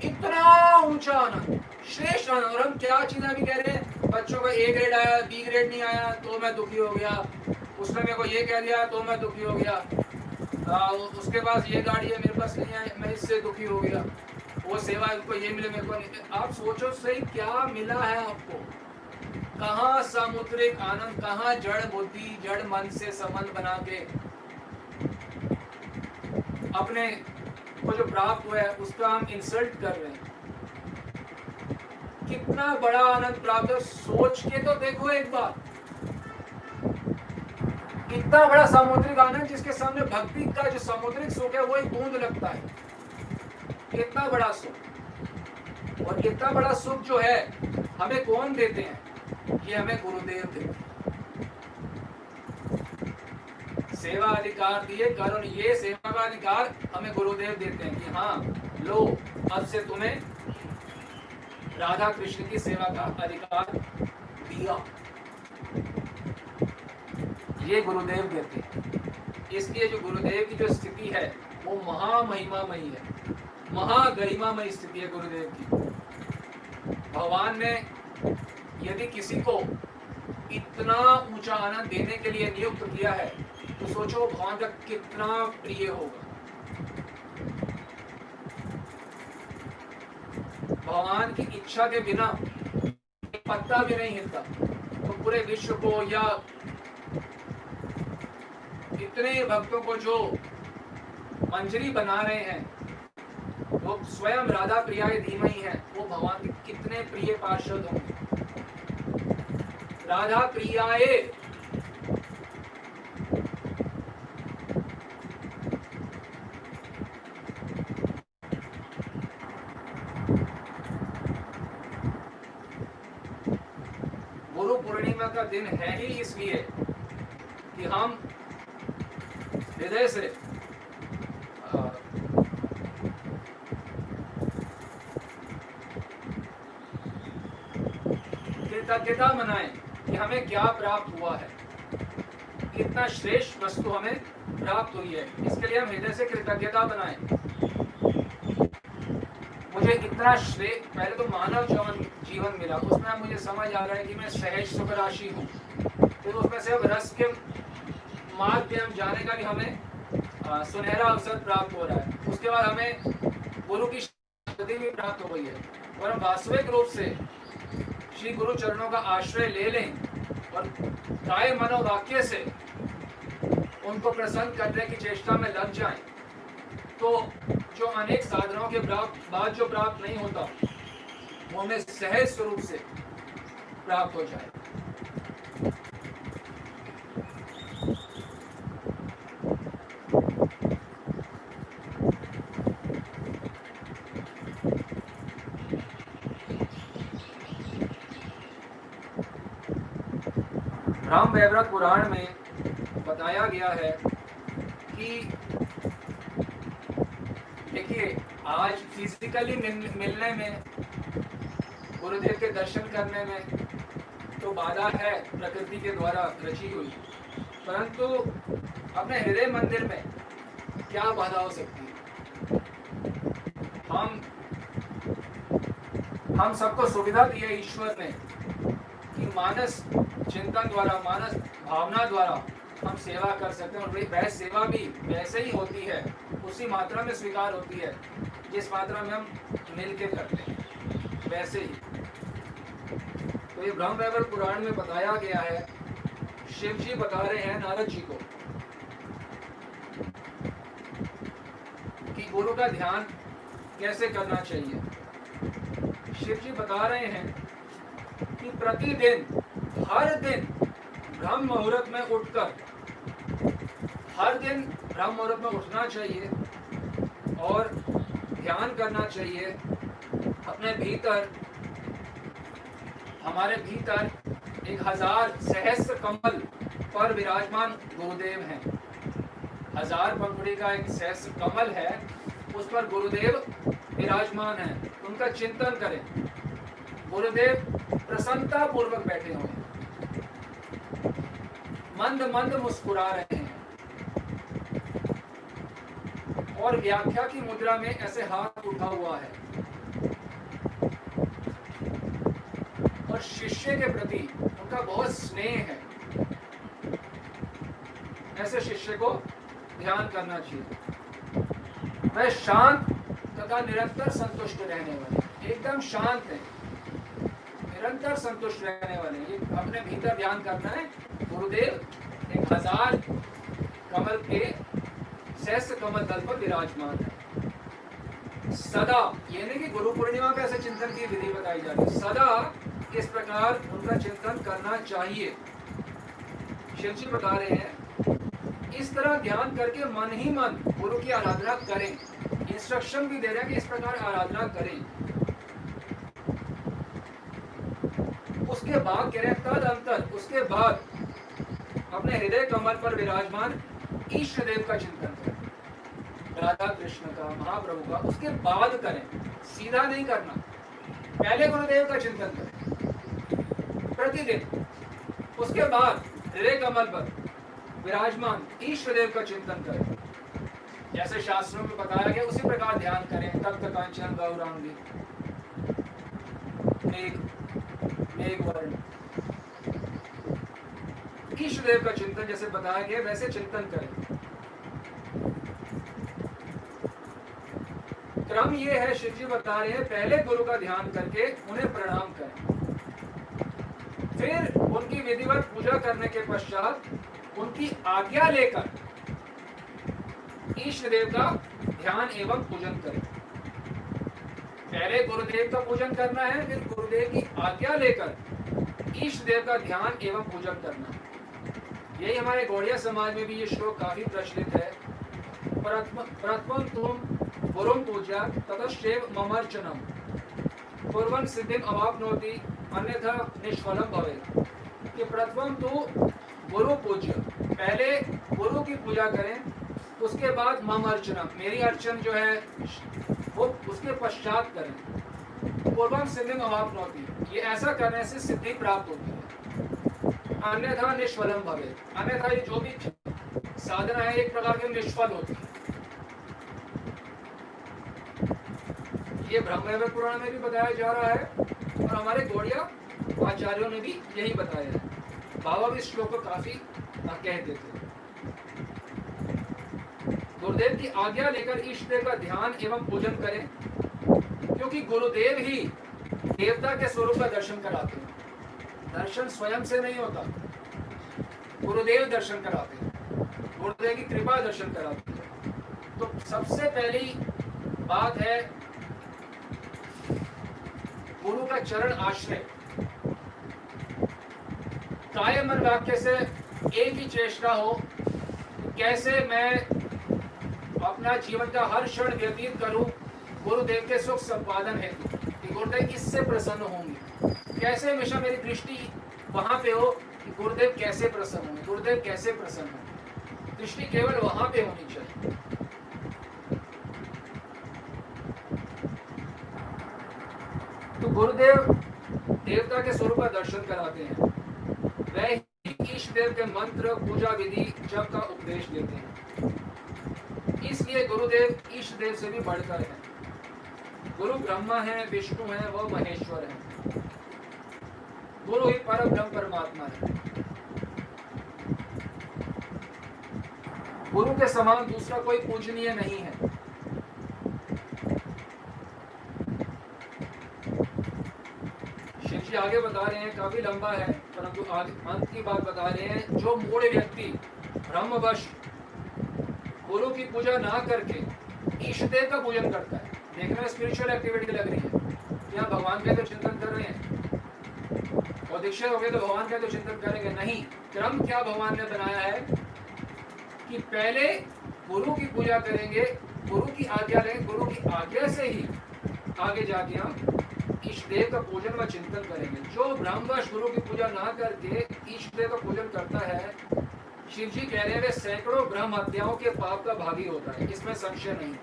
इतना ऊंचा आनंद, श्रेष्ठ आनंद। और हम क्या चीजें अभी कह रहे हैं, बच्चों का ए ग्रेड आया, बी ग्रेड नहीं आया तो मैं दुखी हो गया, उसने मेरे को ये कह दिया तो मैं दुखी हो गया, उसके पास ये गाड़ी है मेरे पास नहीं है मैं इससे दुखी हो गया, वो सेवा उसको ये मिले मेरे को नहीं। आप सोचो सही क्या मिला है आपको। कहाँ सामुद्रिक आनंद, कहाँ जड़ बुद्धि जड़ मन से संबंध बना के अपने को जो प्राप्त हुआ है उसका हम इंसल्ट कर रहे हैं। कितना बड़ा आनंद प्राप्त है, सोच के तो देखो एक बार। इतना बड़ा सामुद्रिक आनंद जिसके सामने भक्ति का जो सामुद्रिक सुख है वो एक बूंद लगता है। इतना बड़ा सुख। और इतना बड़ा सुख जो है हमें कौन देते हैं? ये हमें गुरुदेव देते हैं। सेवा अधिकार दिए कारण ये सेवा का अधिकार हमें गुरुदेव देते हैं कि हाँ लो अब से तुम्हें राधा कृष्ण की सेवा का अधिकार दिया। ये गुरुदेव देते हैं। इसलिए जो गुरुदेव की जो स्थिति है वो महामहिमामयी है, महागरिमामयी स्थिति है गुरुदेव की। भगवान ने यदि किसी को इतना ऊंचा आनंद देने के लिए नियुक्त किया है तो सोचो भगवान का कितना प्रिय होगा। भगवान की इच्छा के बिना पत्ता भी नहीं हिलता। तो पूरे विश्व को या इतने भक्तों को जो मंजरी बना रहे हैं वो स्वयं राधा प्रियाय धीमहि है। वो भगवान के कितने प्रिय पार्षद होंगे। राधा प्रियाय गुरु पूर्णिमा का दिन है ही इसलिए कि हम हृदय से कृतज्ञता मनाएं कि हमें क्या प्राप्त हुआ है, कितना श्रेष्ठ वस्तु हमें प्राप्त हुई है। इसके लिए हम हृदय से कृतज्ञता बनाएं। मुझे इतना श्रेष्ठ पहले तो मानव जीवन मिला, उसमें मुझे समझ आ रहा है कि मैं सहज सुख राशि हूँ। फिर उसमें से अब रस के मार्ग पे हम जाने का भी हमें सुनहरा अवसर प्राप्त हो रहा है। उसके बाद हमें गुरु की शक्ति भी प्राप्त हो गई है और हम वास्तविक रूप से श्री गुरु चरणों का आश्रय ले लें और काय मनोवाक्य से उनको प्रसन्न करने की चेष्टा में लग जाएं। तो जो अनेक साधनाओं के बाद जो प्राप्त नहीं होता वो हमें सहज स्वरूप से प्राप्त हो जाए। ब्रह्म वैवर्त पुराण में बताया गया है कि देखिए, आज फिजिकली मिलने में, गुरुदेव के दर्शन करने में तो बाधा है प्रकृति के द्वारा रची हुई, परंतु अपने हृदय मंदिर में क्या बाधा हो सकती है? हम सबको सुविधा दी है ईश्वर ने कि मानस चिंतन द्वारा, मानस भावना द्वारा हम सेवा कर सकते हैं, और वह सेवा भी वैसे ही होती है, उसी मात्रा में स्वीकार होती है जिस मात्रा में हम मिल के करते हैं, वैसे ही। तो ये ब्रह्म वैवर्त पुराण में बताया गया है, शिव जी बता रहे हैं नारद जी को कि गुरु का ध्यान कैसे करना चाहिए। शिव जी बता रहे हैं कि प्रतिदिन, हर दिन ब्रह्म मुहूर्त में उठकर, हर दिन ब्रह्म मुहूर्त में उठना चाहिए और ध्यान करना चाहिए। अपने भीतर, हमारे भीतर 1000 सहस्त्र कमल पर विराजमान गुरुदेव हैं। 1000 पंखुड़ी का एक सहस्त्र कमल है, उस पर गुरुदेव विराजमान हैं। उनका चिंतन करें। गुरुदेव प्रसन्नता पूर्वक बैठे हुए हैं, मंद मंद मुस्कुरा रहे हैं और व्याख्या की मुद्रा में ऐसे हाथ उठा हुआ है, और शिष्य के प्रति उनका बहुत स्नेह है। ऐसे शिष्य को ध्यान करना चाहिए। वह शांत तथा निरंतर संतुष्ट रहने वाले, एकदम शांत है, निरंतर संतुष्ट रहने वाले। ये अपने भीतर ध्यान करना है। गुरुदेव 1000 कमल के सहस्त्र कमल दल पर विराजमान है। सदा, ये नहीं कि गुरु पूर्णिमा का ऐसे चिंतन की विधि बताई जा रही है, सदा इस प्रकार उनका चिंतन करना चाहिए। शिव जी बता रहे हैं इस तरह ध्यान करके मन ही मन गुरु की आराधना करें। इंस्ट्रक्शन भी दे रहे हैं कि इस प्रकार आराधना करें। उसके बाद कह रहे हैं तदंतर, उसके बाद अपने हृदय कमल पर विराजमान ईष्ट देव का चिंतन करें, राधा कृष्ण का, महाप्रभु का। उसके बाद करें, सीधा नहीं करना। पहले गुरुदेव का चिंतन करें प्रतिदिन, उसके बाद हृदय कमल पर विराजमान ईष्ट देव का चिंतन करें। जैसे शास्त्रों में बताया गया उसी प्रकार ध्यान करें। तप्त कांचन गौरांगी मेघवर्ण, ईष्ट देव का चिंतन जैसे बताया गया वैसे चिंतन करें। क्रम ये है, शिव जी बता रहे हैं, पहले गुरु का ध्यान करके उन्हें प्रणाम करें, फिर उनकी विधिवत पूजा करने के पश्चात उनकी आज्ञा लेकर ईष्ट देव का ध्यान एवं पूजन करें। पहले गुरुदेव का पूजन करना है, फिर गुरुदेव की आज्ञा लेकर ईष्ट देव का ध्यान एवं पूजन करना है। यही हमारे गौड़िया समाज में भी ये श्लोक काफी प्रचलित है। प्रथमं तुम गुरुं पूज्या ततश्चैव ममर्चनम कुर्वन् सिद्धिम् अवाप्नोति अन्यथा निष्फलम भवेत्। कि प्रथमं तो गुरु पूज्य, पहले गुरु की पूजा करें, उसके बाद मम अर्चना, मेरी अर्चन जो है वो उसके पश्चात करें। पूर्वम सिद्धिम अवाप्नोति, ये ऐसा करने से सिद्धि प्राप्त होती है। अन्यथा निष्फलम भवेत्, अन्यथा ये जो भी साधना है एक प्रकार की निष्फल होती है। ये ब्रह्म वैवर्त पुराण में भी बताया जा रहा है और हमारे गौड़िया आचार्यों ने भी यही बताया है। बाबा भी इस श्लोक को काफी कहते थे। गुरुदेव की आज्ञा लेकर ईष्ट देव का ध्यान एवं पूजन करें, क्योंकि गुरुदेव ही देवता के स्वरूप का दर्शन कराते हैं। दर्शन स्वयं से नहीं होता, गुरुदेव दर्शन कराते हैं, गुरुदेव की कृपा दर्शन कराते हैं। तो सबसे पहली बात है गुरु का चरण आश्रय। कायम मन वाक्य से एक ही चेष्टा हो, कैसे मैं अपना जीवन का हर क्षण व्यतीत करूं गुरुदेव के सुख संपादन हेतु, कि गुरुदेव इससे प्रसन्न होंगे। कैसे हमेशा मेरी दृष्टि वहां पे हो कि गुरुदेव कैसे प्रसन्न होंगे, गुरुदेव कैसे प्रसन्न होंगे, दृष्टि केवल वहां पे होनी चाहिए। तो गुरुदेव देवता के स्वरूप का दर्शन कराते हैं, वह ईश देव के मंत्र पूजा विधि जप का उपदेश देते हैं। इसलिए गुरुदेव ईश देव से भी बढ़कर है। गुरु ब्रह्मा है, विष्णु है, वह महेश्वर है। गुरु ही परम ब्रह्म परमात्मा है। गुरु के समान दूसरा कोई पूजनीय नहीं है। शिव जी आगे बता रहे हैं, काफी लंबा है परंतु अंत की बात बता रहे हैं। जो मूढ़ व्यक्ति ब्रह्मवश गुरु की पूजा ना करके ईष्टदेव का पूजन करता है, देखना स्पिरिचुअल एक्टिविटी लग रही है, क्या भगवान का तो चिंतन कर रहे हैं और दीक्षित हो गए तो भगवान का तो चिंतन करेंगे नहीं। क्रम क्या भगवान ने बनाया है कि पहले गुरु की पूजा करेंगे, गुरु की आज्ञा लेंगे, गुरु की आज्ञा से ही आगे जाके हम ईष्टदेव का पूजन व चिंतन करेंगे। जो ब्रह्मवश गुरु की पूजा ना करके ईष्टदेव का पूजन करता है, शिव जी कह रहे हैं वे सैकड़ों ब्रह्म हत्याओं के पाप का भागी होता है, इसमें संशय नहीं।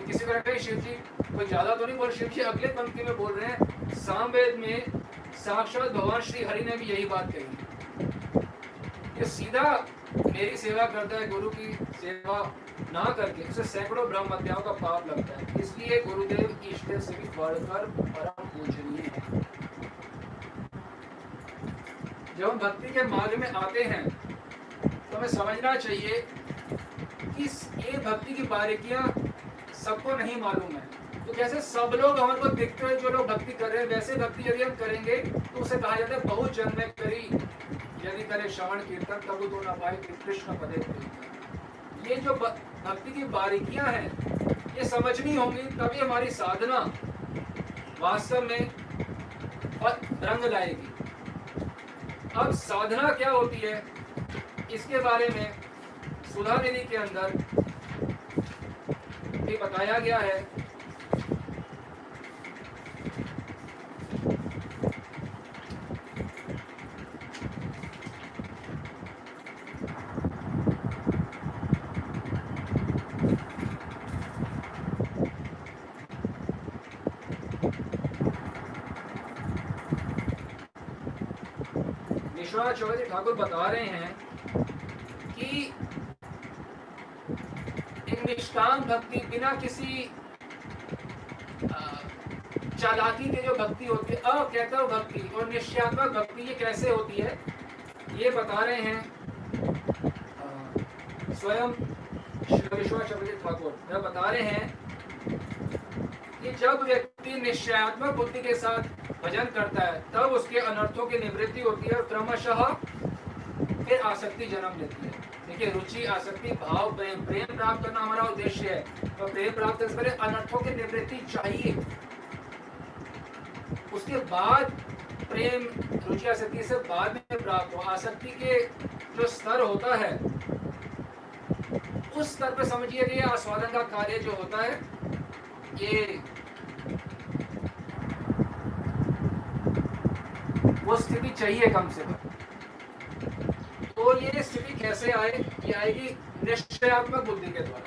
किसी को लगता है शिव जी कोई ज्यादा तो नहीं बोल, शिव जी अगले पंक्ति में बोल रहे हैं, सामवेद में साक्षात भगवान श्री हरि ने भी यही बात कही कि सीधा मेरी सेवा करता है, गुरु की सेवा ना करके उसे सैकड़ों ब्रह्म हत्याओं का पाप लगता है। इसलिए गुरुदेव ईष्टदेव से भी बढ़कर परम पूजनीय है। जब हम भक्ति के मार्ग में आते हैं तो हमें समझना चाहिए कि ये भक्ति की बारीकियां सबको नहीं मालूम है। तो कैसे सब लोग हमारे को दिखते हैं, जो लोग भक्ति कर रहे हैं, वैसे भक्ति यदि हम करेंगे तो उसे कहा जाता है बहुत जन्म में करी यदि करे श्रवण कीर्तन तब तो ना पाए कृष्ण पदे। ये जो भक्ति की बारीकियां हैं ये समझनी होंगी, तभी हमारी साधना वास्तव में रंग लाएगी। अब साधना क्या होती है इसके बारे में सुधा निधि के अंदर ये बताया गया है। विश्वनाथ चौधरी ठाकुर बता रहे हैं कि एक निष्काम भक्ति बिना किसी चालाकी के जो भक्ति होती है, अकैतव भक्ति और निश्चयात्मक भक्ति, ये कैसे होती है ये बता रहे हैं स्वयं श्री विश्वनाथ चौधरी ठाकुर। वह बता रहे हैं कि जब व्यक्ति निश्चयात्मक बुद्धि के साथ भजन करता है तब उसके अनर्थों की निवृत्ति होती है और क्रमशः फिर आसक्ति जन्म लेती है। देखिए, रुचि, आसक्ति, भाव, प्रेम, प्रेम प्राप्त करना हमारा उद्देश्य है, तो प्रेम प्राप्त करने से पहले अनर्थों की निवृत्ति चाहिए। उसके बाद प्रेम, रुचि, आसक्ति से बाद में प्राप्त हो। आसक्ति के जो स्तर होता है उस स्तर पर समझिए कि आस्वादन का कार्य जो होता है ये वो स्थिति चाहिए कम से कम। तो ये स्थिति कैसे आए? ये आएगी निश्चयात्मक बुद्धि के द्वारा।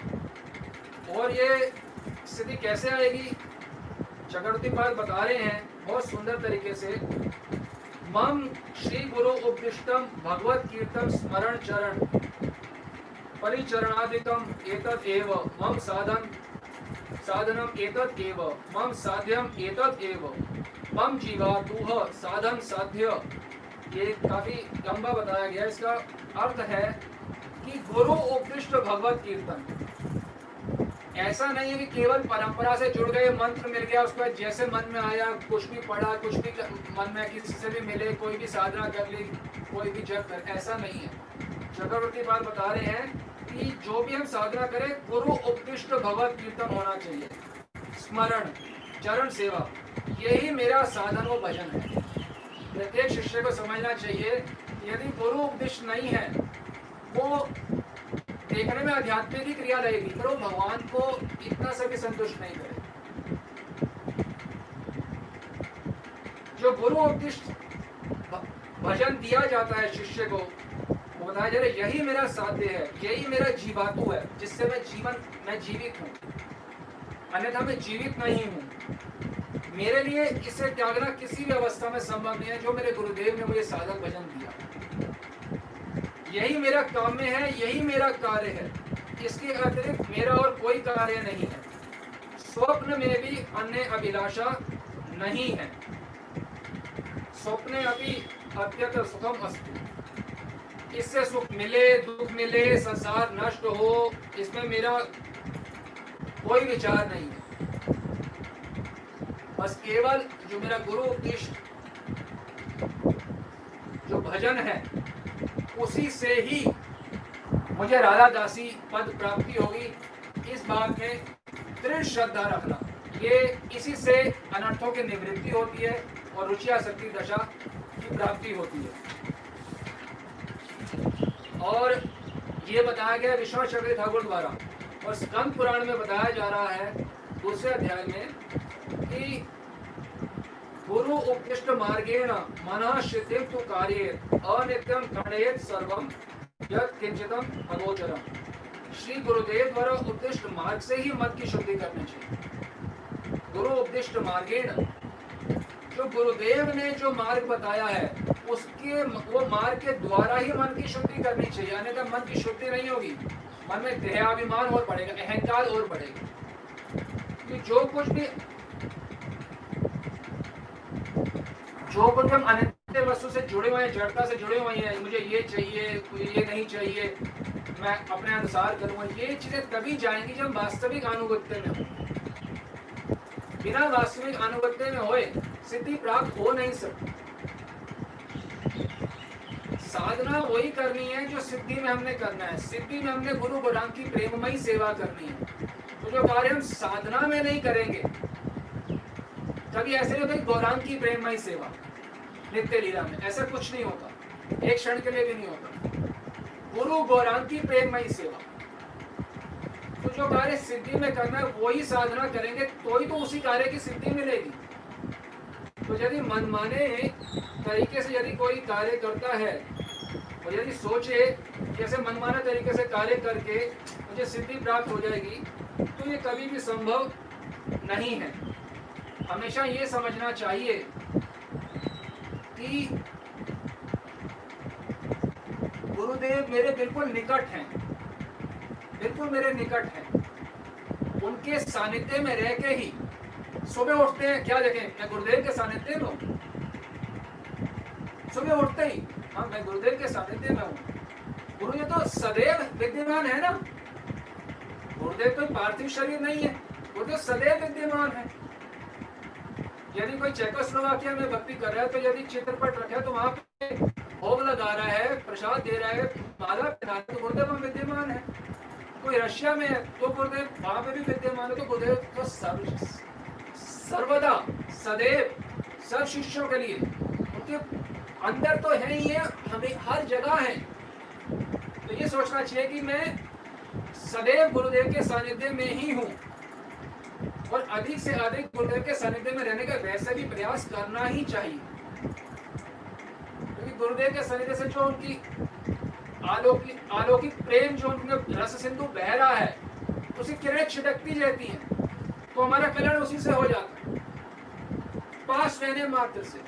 और ये स्थिति कैसे आएगी चक्रवर्ती पाद बता रहे हैं बहुत सुंदर तरीके से। मम श्री गुरु उपदिष्टम भगवत कीर्तन स्मरण चरण परिचरणादिकम एतद एव मम साधनम एतद एव मम साध्यम एतद एव मम जीवा दूह साधन साध्य। ये काफी लंबा बताया गया। इसका अर्थ है कि गुरु उपदिष्ट भगवत कीर्तन ऐसा नहीं है कि केवल परंपरा से जुड़ गए, मंत्र मिल गया, उसके बाद जैसे मन में आया कुछ भी पढ़ा, कुछ भी मन में किसी से भी मिले, कोई भी साधना कर ली, कोई भी जप कर, ऐसा नहीं है। चक्रवर्ती बात बता रहे हैं कि जो जो भी हम साधना करें गुरु उपदिष्ट भगवत कीर्तन होना चाहिए, स्मरण, चरण सेवा, यही मेरा साधन व भजन है। प्रत्येक शिष्य को समझना चाहिए यदि गुरु उपदिष्ट नहीं है, वो देखने में आध्यात्मिक की क्रिया रहेगी पर वो भगवान को इतना सा भी संतुष्ट नहीं करेगी। जो गुरु उपदिष्ट भजन दिया जाता है शिष्य को, बताया जा रहा है यही मेरा साध्य है, यही मेरा जीवातु है, जिससे मैं जीवित हूँ, अन्यथा मैं जीवित नहीं हूँ। मेरे लिए इसे त्यागना किसी भी अवस्था में संभव नहीं है। जो मेरे गुरुदेव ने मुझे साधक भजन दिया, यही मेरा काम में है, यही मेरा कार्य है, इसके अतिरिक्त मेरा और कोई कार्य नहीं है। स्वप्न में भी अन्य अभिलाषा नहीं है। स्वप्ने अभी अत्यंत सुखम अस्ति, इससे सुख मिले दुख मिले संसार नष्ट हो, इसमें मेरा कोई विचार नहीं है। बस केवल जो मेरा गुरु उपदिष्ट जो भजन है उसी से ही मुझे राधा दासी पद प्राप्ति होगी। इस बात में दृढ़ श्रद्धा रखना, ये इसी से अनर्थों की निवृत्ति होती है और रुचि आसक्ति दशा की प्राप्ति होती है। और ये बताया गया विश्वनाथ चक्रवर्ती ठाकुर द्वारा, और स्कंद पुराण में बताया जा रहा है दूसरे अध्याय में कि गुरु उपदिष्ट मार्गेण मनः सिद्धिं तु कार्ये अनित्यं करणेत सर्वं यत् किंचितम अगोचरम। श्री गुरुदेव द्वारा उपदिष्ट मार्ग से ही मन की शुद्धि करनी चाहिए। गुरु उपदिष्ट मार्गेण, जो गुरुदेव ने जो मार्ग बताया है उसके वो मार्ग के द्वारा ही मन की शुद्धि करनी चाहिए, अन्यथा मन की शुद्धि नहीं होगी। मन में देहाभिमान और बढ़ेगा, अहंकार और बढ़ेगा। कि जो कुछ हम अनित्य वस्तु से जुड़े हुए हैं, जड़ता से जुड़े हुए हैं, मुझे ये चाहिए, ये नहीं चाहिए, मैं अपने अनुसार करूंगा, ये चीजें तभी जाएंगी जब वास्तविक अनुगत्य में हो। बिना वास्तविक अनुगत्य में होए सिद्धि प्राप्त हो नहीं सकती। साधना वही करनी है जो सिद्धि में हमने करना है। सिद्धि में हमने गुरु गौरांग की प्रेममयी सेवा करनी है। तो जो कार्य हम साधना में नहीं करेंगे, कभी ऐसे नहीं होता गौरांग की प्रेममयी सेवा नित्य लीला में, ऐसा कुछ नहीं होता, एक क्षण के लिए भी नहीं होता। गुरु गौरांग की प्रेममयी सेवा, तो जो कार्य सिद्धि में करना है वही साधना करेंगे तो ही तो उसी कार्य की सिद्धि मिलेगी। तो यदि मनमाने तरीके से यदि कोई कार्य करता है और यदि सोचे कैसे मनमाना तरीके से कार्य करके मुझे सिद्धि प्राप्त हो जाएगी, तो ये कभी भी संभव नहीं है। हमेशा ये समझना चाहिए कि गुरुदेव मेरे बिल्कुल निकट हैं, बिल्कुल मेरे निकट हैं। उनके सानिध्य में रह के ही सुबह उठते हैं, क्या देखें मैं गुरुदेव के सानिध्य में हूँ, सुबह उठते ही हाँ मैं गुरुदेव के सानिध्य में हूँ। गुरुदेव तो सदैव विद्यमान है ना, गुरुदेव कोई पार्थिव शरीर नहीं है, गुरुदेव सदैव विद्यमान है। यदि कोई चेकोस्लोवाकिया में भक्ति कर रहा है तो यदि चित्रपट रखा है तो वहां पे भोग लगा रहा है, प्रसाद दे रहा है, माला पहना है, तो गुरुदेव वहां विद्यमान है। कोई रशिया में है तो गुरुदेव वहां पे भी विद्यमान है। तो गुरुदेव तो सर्वदा सदैव सब शिष्यों के लिए उनके अंदर तो है ही है, हमें हर जगह है। तो ये सोचना चाहिए कि मैं सदैव गुरुदेव के सानिध्य में ही हूँ और अधिक से अधिक गुरुदेव के सानिध्य में रहने का वैसे भी प्रयास करना ही चाहिए। क्योंकि गुरुदेव के सानिध्य से जो उनकी अलौकिक प्रेम जो उनके रस सिंधु बह रहा है, उसी किरणें छिटकती रहती हैं, तो हमारा कल्याण उसी से हो जाता है। पास रहने मात्र से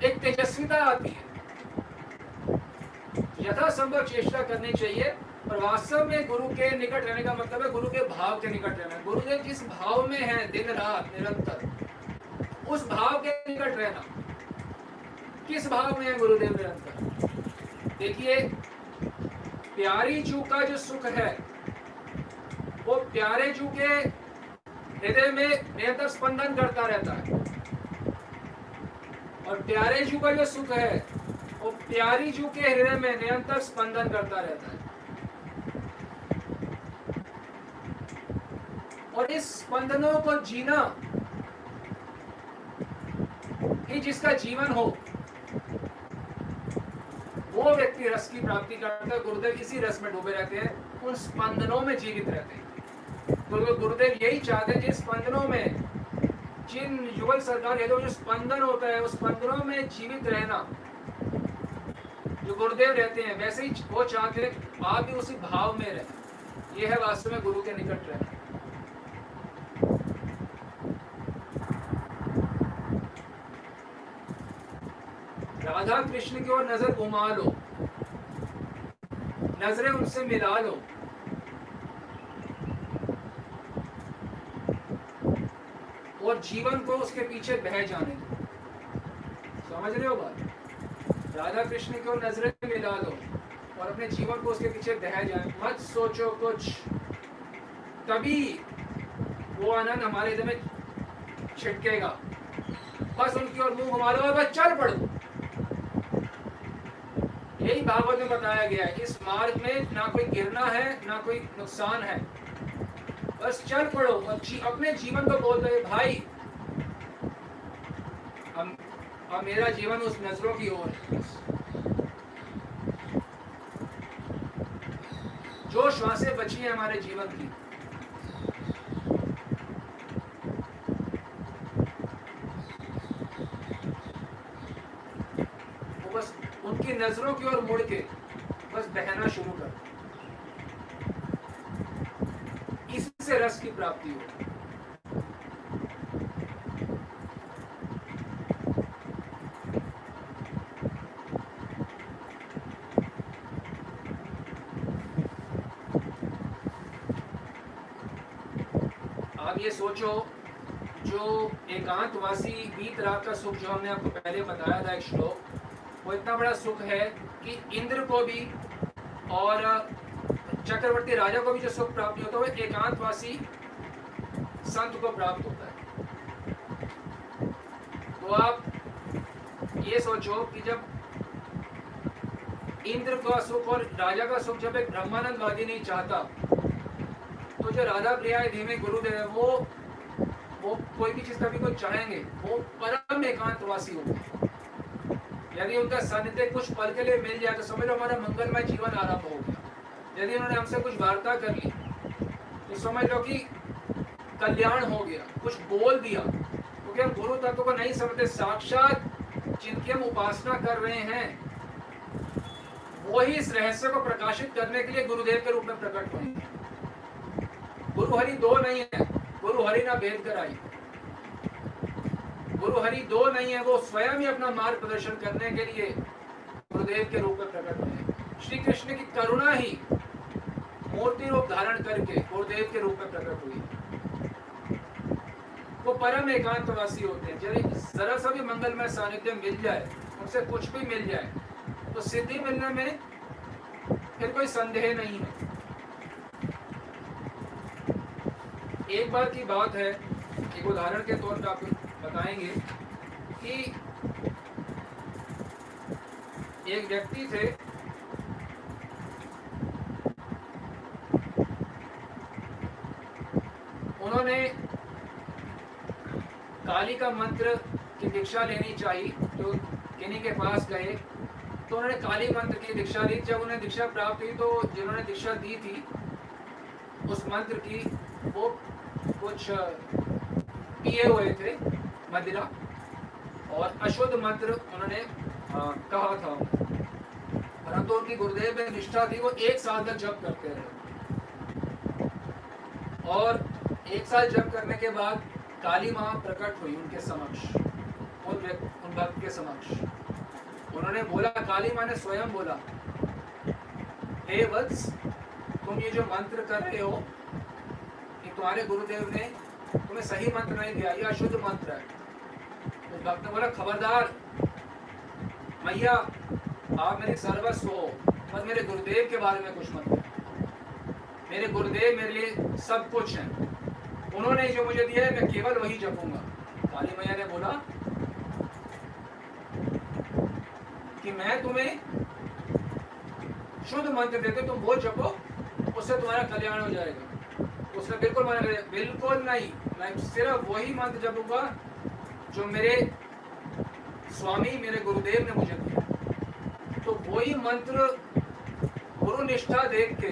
एक तेजस्विता आती है। यथासंभव चेष्टा करनी चाहिए, और वास्तव में गुरु के निकट रहने का मतलब है गुरु के भाव के निकट रहना। गुरुदेव जिस भाव में है दिन रात निरंतर, उस भाव के निकट रहना। किस भाव में है गुरुदेव निरंतर? देखिए, प्यारी जू का जो सुख है वो प्यारे जू के हृदय में निरंतर स्पंदन करता रहता है, और प्यारे जू का जो सुख है वो प्यारी जू के हृदय में निरंतर स्पंदन करता रहता है। और इस स्पंदनों को जीना ही जिसका जीवन हो, वो व्यक्ति रस की प्राप्ति करता है। गुरुदेव इसी रस में डूबे रहते हैं, उन स्पंदनों में जीवित रहते हैं। तो गुरुदेव यही चाहते हैं, जिन स्पंदनों में, जिन युगल सरकार जो स्पंदन होता है, उस स्पंदनों में जीवित रहना जो गुरुदेव रहते हैं, वैसे ही वो चाहते हैं आप भी उसी भाव में रहें। यह है वास्तव में गुरु के निकट रहना। राधा कृष्ण की ओर नजर घुमा लो, नजरें उनसे मिला लो, और जीवन को उसके पीछे बह जाने दो। समझ रहे हो बात? राधा कृष्ण की ओर नजरें मिला लो और अपने जीवन को उसके पीछे बह जाए। मत सोचो कुछ, तभी वो आनंद हमारे हृदय में छिटकेगा। बस उनकी ओर मुंह घुमा लो और बस चल पड़ो। यही भागवत में बताया गया है। इस मार्ग में ना कोई गिरना है, ना कोई नुकसान है, बस चल पड़ो और अपने जीवन को बोल दो, भाई अब मेरा जीवन उस नजरों की ओर है। जो श्वासें बची हैं हमारे जीवन की, वो बस उनकी नजरों की ओर मुड़ के बस बहना शुरू कर, इससे रस की प्राप्ति हो। आप ये सोचो, जो एकांतवासी बीत रात का सुख जो हमने आपको पहले बताया था एक श्लोक, वो इतना बड़ा सुख है कि इंद्र को भी और चक्रवर्ती राजा को भी जो सुख प्राप्त होता है वो एकांतवासी संत को प्राप्त होता है। तो आप ये सोचो कि जब इंद्र का सुख और राजा का सुख जब एक ब्रह्मानंदवादी नहीं चाहता, तो जो राधा प्रिया धीमे गुरुदेव है, वो कोई भी चीज कभी को चाहेंगे, वो परम एकांतवासी होंगे। यदि उनका सानिध्य कुछ पल के लिए मिल जाए तो समझ लो हमारा मंगलमय जीवन आरंभ हो गया। यदि उन्होंने हमसे कुछ वार्ता कर ली तो समझ लो कि कल्याण हो गया, कुछ बोल दिया, क्योंकि हम गुरु तत्व को नहीं समझते। साक्षात जिनकी हम उपासना कर रहे हैं, वो ही इस रहस्य को प्रकाशित करने के लिए गुरुदेव के रूप में प्रकट हुए। गुरु हरि दो नहीं है, गुरु हरि ना भेद कराई। गुरु हरि दो नहीं है, वो स्वयं ही अपना मार्ग प्रदर्शन करने के लिए गुरुदेव के रूप में प्रकट हुए। श्री कृष्ण की करुणा ही मूर्ति रूप धारण करके गुरुदेव के रूप में प्रकट हुई। वो परम एकांतवासी होते हैं। जरा सा भी मंगलमय सानिध्य मिल जाए, उनसे कुछ भी मिल जाए, तो सिद्धि मिलने में फिर कोई संदेह नहीं है। एक बार की बात है, एक उदाहरण के तौर पर आपको बताएंगे कि एक व्यक्ति थे, उन्होंने काली का मंत्र की दीक्षा लेनी चाहिए, तो किन्हीं के पास गए तो उन्होंने काली मंत्र की दीक्षा ली। जब उन्हें दीक्षा प्राप्त हुई तो जिन्होंने दीक्षा दी थी उस मंत्र की, वो कुछ पिए हुए थे मदिरा, और अशुद्ध मंत्र उन्होंने कहा था, परंतु उनकी गुरुदेव में निष्ठा थी। वो 1 साल तक जप करते रहे, और 1 साल जप करने के बाद काली मां प्रकट हुई उनके समक्ष, उन भक्त के समक्ष। उन्होंने बोला, काली मां ने स्वयं बोला, हे वत्स, तुम ये जो मंत्र कर रहे हो, ये तुम्हारे गुरुदेव ने तुम्हें सही मंत्र नहीं दिया, ये अशुद्ध मंत्र है। उस भक्त ने बोला, खबरदार मैया, आप मेरे सर्वस्व हो, पर मेरे गुरुदेव के बारे में कुछ मत करो। मेरे गुरुदेव मेरे लिए सब कुछ है, उन्होंने जो मुझे दिया है मैं केवल वही जपूंगा। काली मैया ने बोला कि मैं तुम्हें शुद्ध मंत्र देते, तुम वो जपो, उससे तुम्हारा कल्याण हो जाएगा। उसने बिल्कुल मना कर, बिल्कुल नहीं, मैं सिर्फ वही मंत्र जपूंगा जो मेरे स्वामी मेरे गुरुदेव ने मुझे दिया। तो वही मंत्र गुरु निष्ठा देख के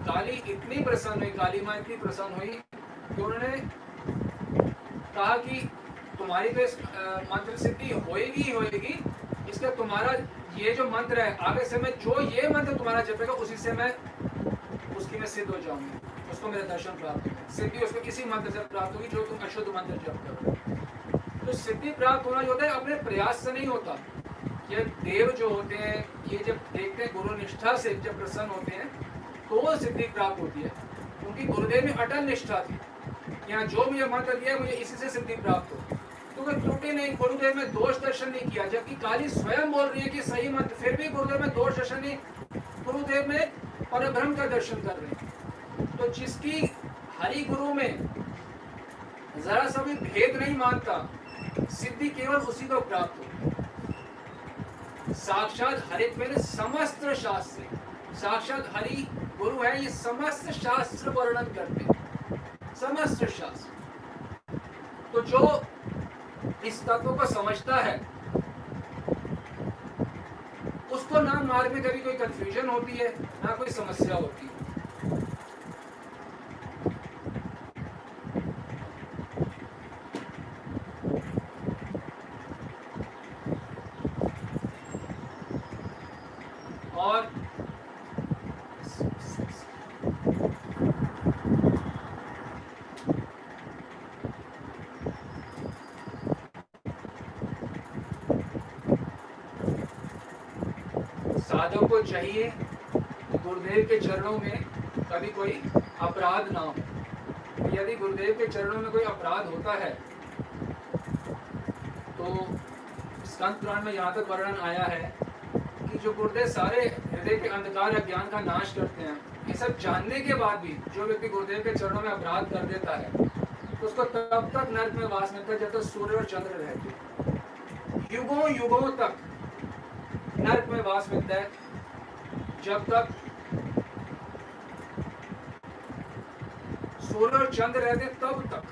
काली इतनी प्रसन्न हुई, काली माँ इतनी प्रसन्न हुई कि उन्होंने कहा कि तुम्हारी तो इस मंत्र सिद्धि होएगी ही होएगी, इसका तुम्हारा ये जो मंत्र है आगे से मैं जो ये मंत्र तुम्हारा जपेगा उसी से मैं उसकी मैं सिद्ध हो जाऊंगी, उसको मेरा दर्शन प्राप्त होगा। सिद्धि उसको किसी मंत्र से प्राप्त होगी जो तुम अशुद्ध मंत्र जप करो। तो सिद्धि प्राप्त होना जो होता है अपने प्रयास से नहीं होता। ये देव जो होते हैं ये जब देखते हैं गुरु निष्ठा से जब प्रसन्न होते हैं तो वो सिद्धि प्राप्त होती है, क्योंकि गुरुदेव में अटल निष्ठा थी। यहाँ जो मुझे मंत्र दिया मुझे इसी से सिद्धि प्राप्त हो, तो कोई त्रुटि नहीं, गुरुदेव में दोष दर्शन नहीं किया। जबकि काली स्वयं बोल रही है कि सही मंत्र, फिर भी गुरुदेव में दोष दर्शन नहीं, गुरुदेव में परब्रह्म का दर्शन कर रहे हैं। तो जिसकी हरि गुरु में जरा सा भी भेद नहीं मानता, सिद्धि केवल उसी को प्राप्त हो। साक्षात हरि मेरे समस्त शास्त्र, साक्षात हरि गुरु है, ये समस्त शास्त्र वर्णन करते हैं, समस्त शास्त्र। तो जो इस तत्व को समझता है उसको ना मार्ग में कभी कोई कंफ्यूजन होती है ना कोई समस्या होती है। और साधक को चाहिए गुरुदेव के चरणों में कभी कोई अपराध ना हो। यदि गुरुदेव के चरणों में कोई अपराध होता है तो स्कंद पुराण में यहाँ तक वर्णन आया है कि जो गुरुदेव सारे हृदय के अंधकार अज्ञान का नाश करते हैं, ये सब जानने के बाद भी जो व्यक्ति गुरुदेव के चरणों में अपराध कर देता है तो उसको तब तक नर्क में वास मिलता है जब तक सूर्य और चंद्र रहते। युगों युगों तक नर्क में वास मिलता है जब तक सूर्य और चंद्र रहते हैं, तब तक।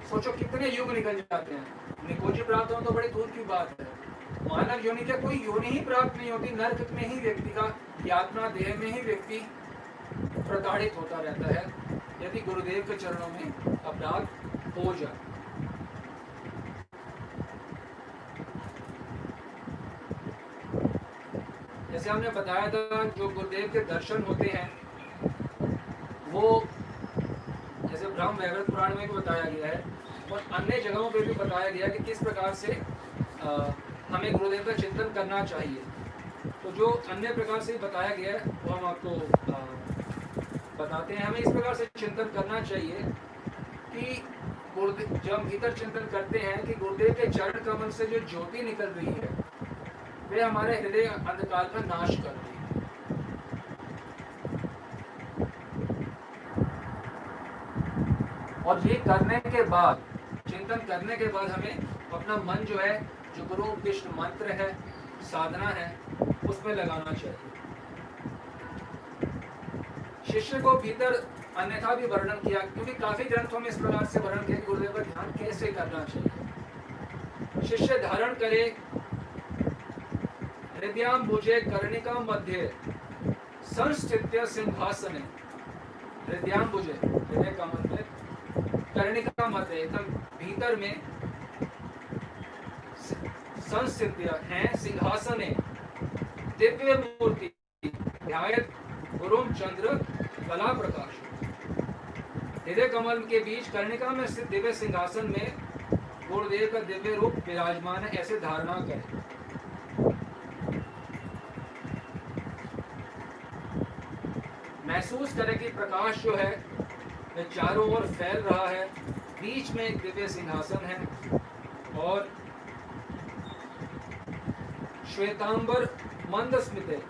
सोचो कितने युग निकल जाते हैं, निकोजी प्राप्त हो तो बड़ी दूर की बात है। मानव योनि क्या कोई योनि ही प्राप्त नहीं होती, नर्क में ही व्यक्ति का यातना देह में ही व्यक्ति प्रताड़ित होता रहता है यदि गुरुदेव के चरणों में अपराध हो जाए। जैसे हमने बताया था जो गुरुदेव के दर्शन होते हैं वो जैसे ब्रह्म वैवर्त पुराण में भी बताया गया है और अन्य जगहों पे भी बताया गया कि किस प्रकार से हमें गुरुदेव का चिंतन करना चाहिए। तो जो अन्य प्रकार से बताया गया है वो हम आपको बताते हैं। हमें इस प्रकार से चिंतन करना चाहिए कि गुरुदेव जब हम भीतर चिंतन करते हैं कि गुरुदेव के चरण कमल से जो ज्योति निकल रही है वे हमारे हृदय अंधकार का नाश कर रही है। और ये करने के बाद, चिंतन करने के बाद हमें अपना मन जो है, जो गुरु उपदिष्ट मंत्र है, साधना है, उसमें लगाना चाहिए। शिष्य को भीतर अन्यथा भी वर्णन किया, क्योंकि काफी ग्रंथों में इस प्रकार से वर्णन किया कि गुरुदेव का ध्यान कैसे करना चाहिए। शिष्य धारण करे हृदयाम्बुजे कर्णिका मध्य संस्थित्य सिंहासने। हृदयाम्बुजे हृदय कमल में, कर्णिका मध्य एकदम भीतर में संस्थित्य है सिंहासने दिव्य मूर्ति ध्यायत गुरुम चंद्र कला प्रकाश। हृदय कमल के बीच कर्णिका में स्थित दिव्य सिंहासन में गुरुदेव का दिव्य रूप विराजमान है, ऐसे धारणा करें। महसूस करें कि प्रकाश जो है वह चारों ओर फैल रहा है, बीच में एक दिव्य सिंहासन है और श्वेतांबर मंद स्मिते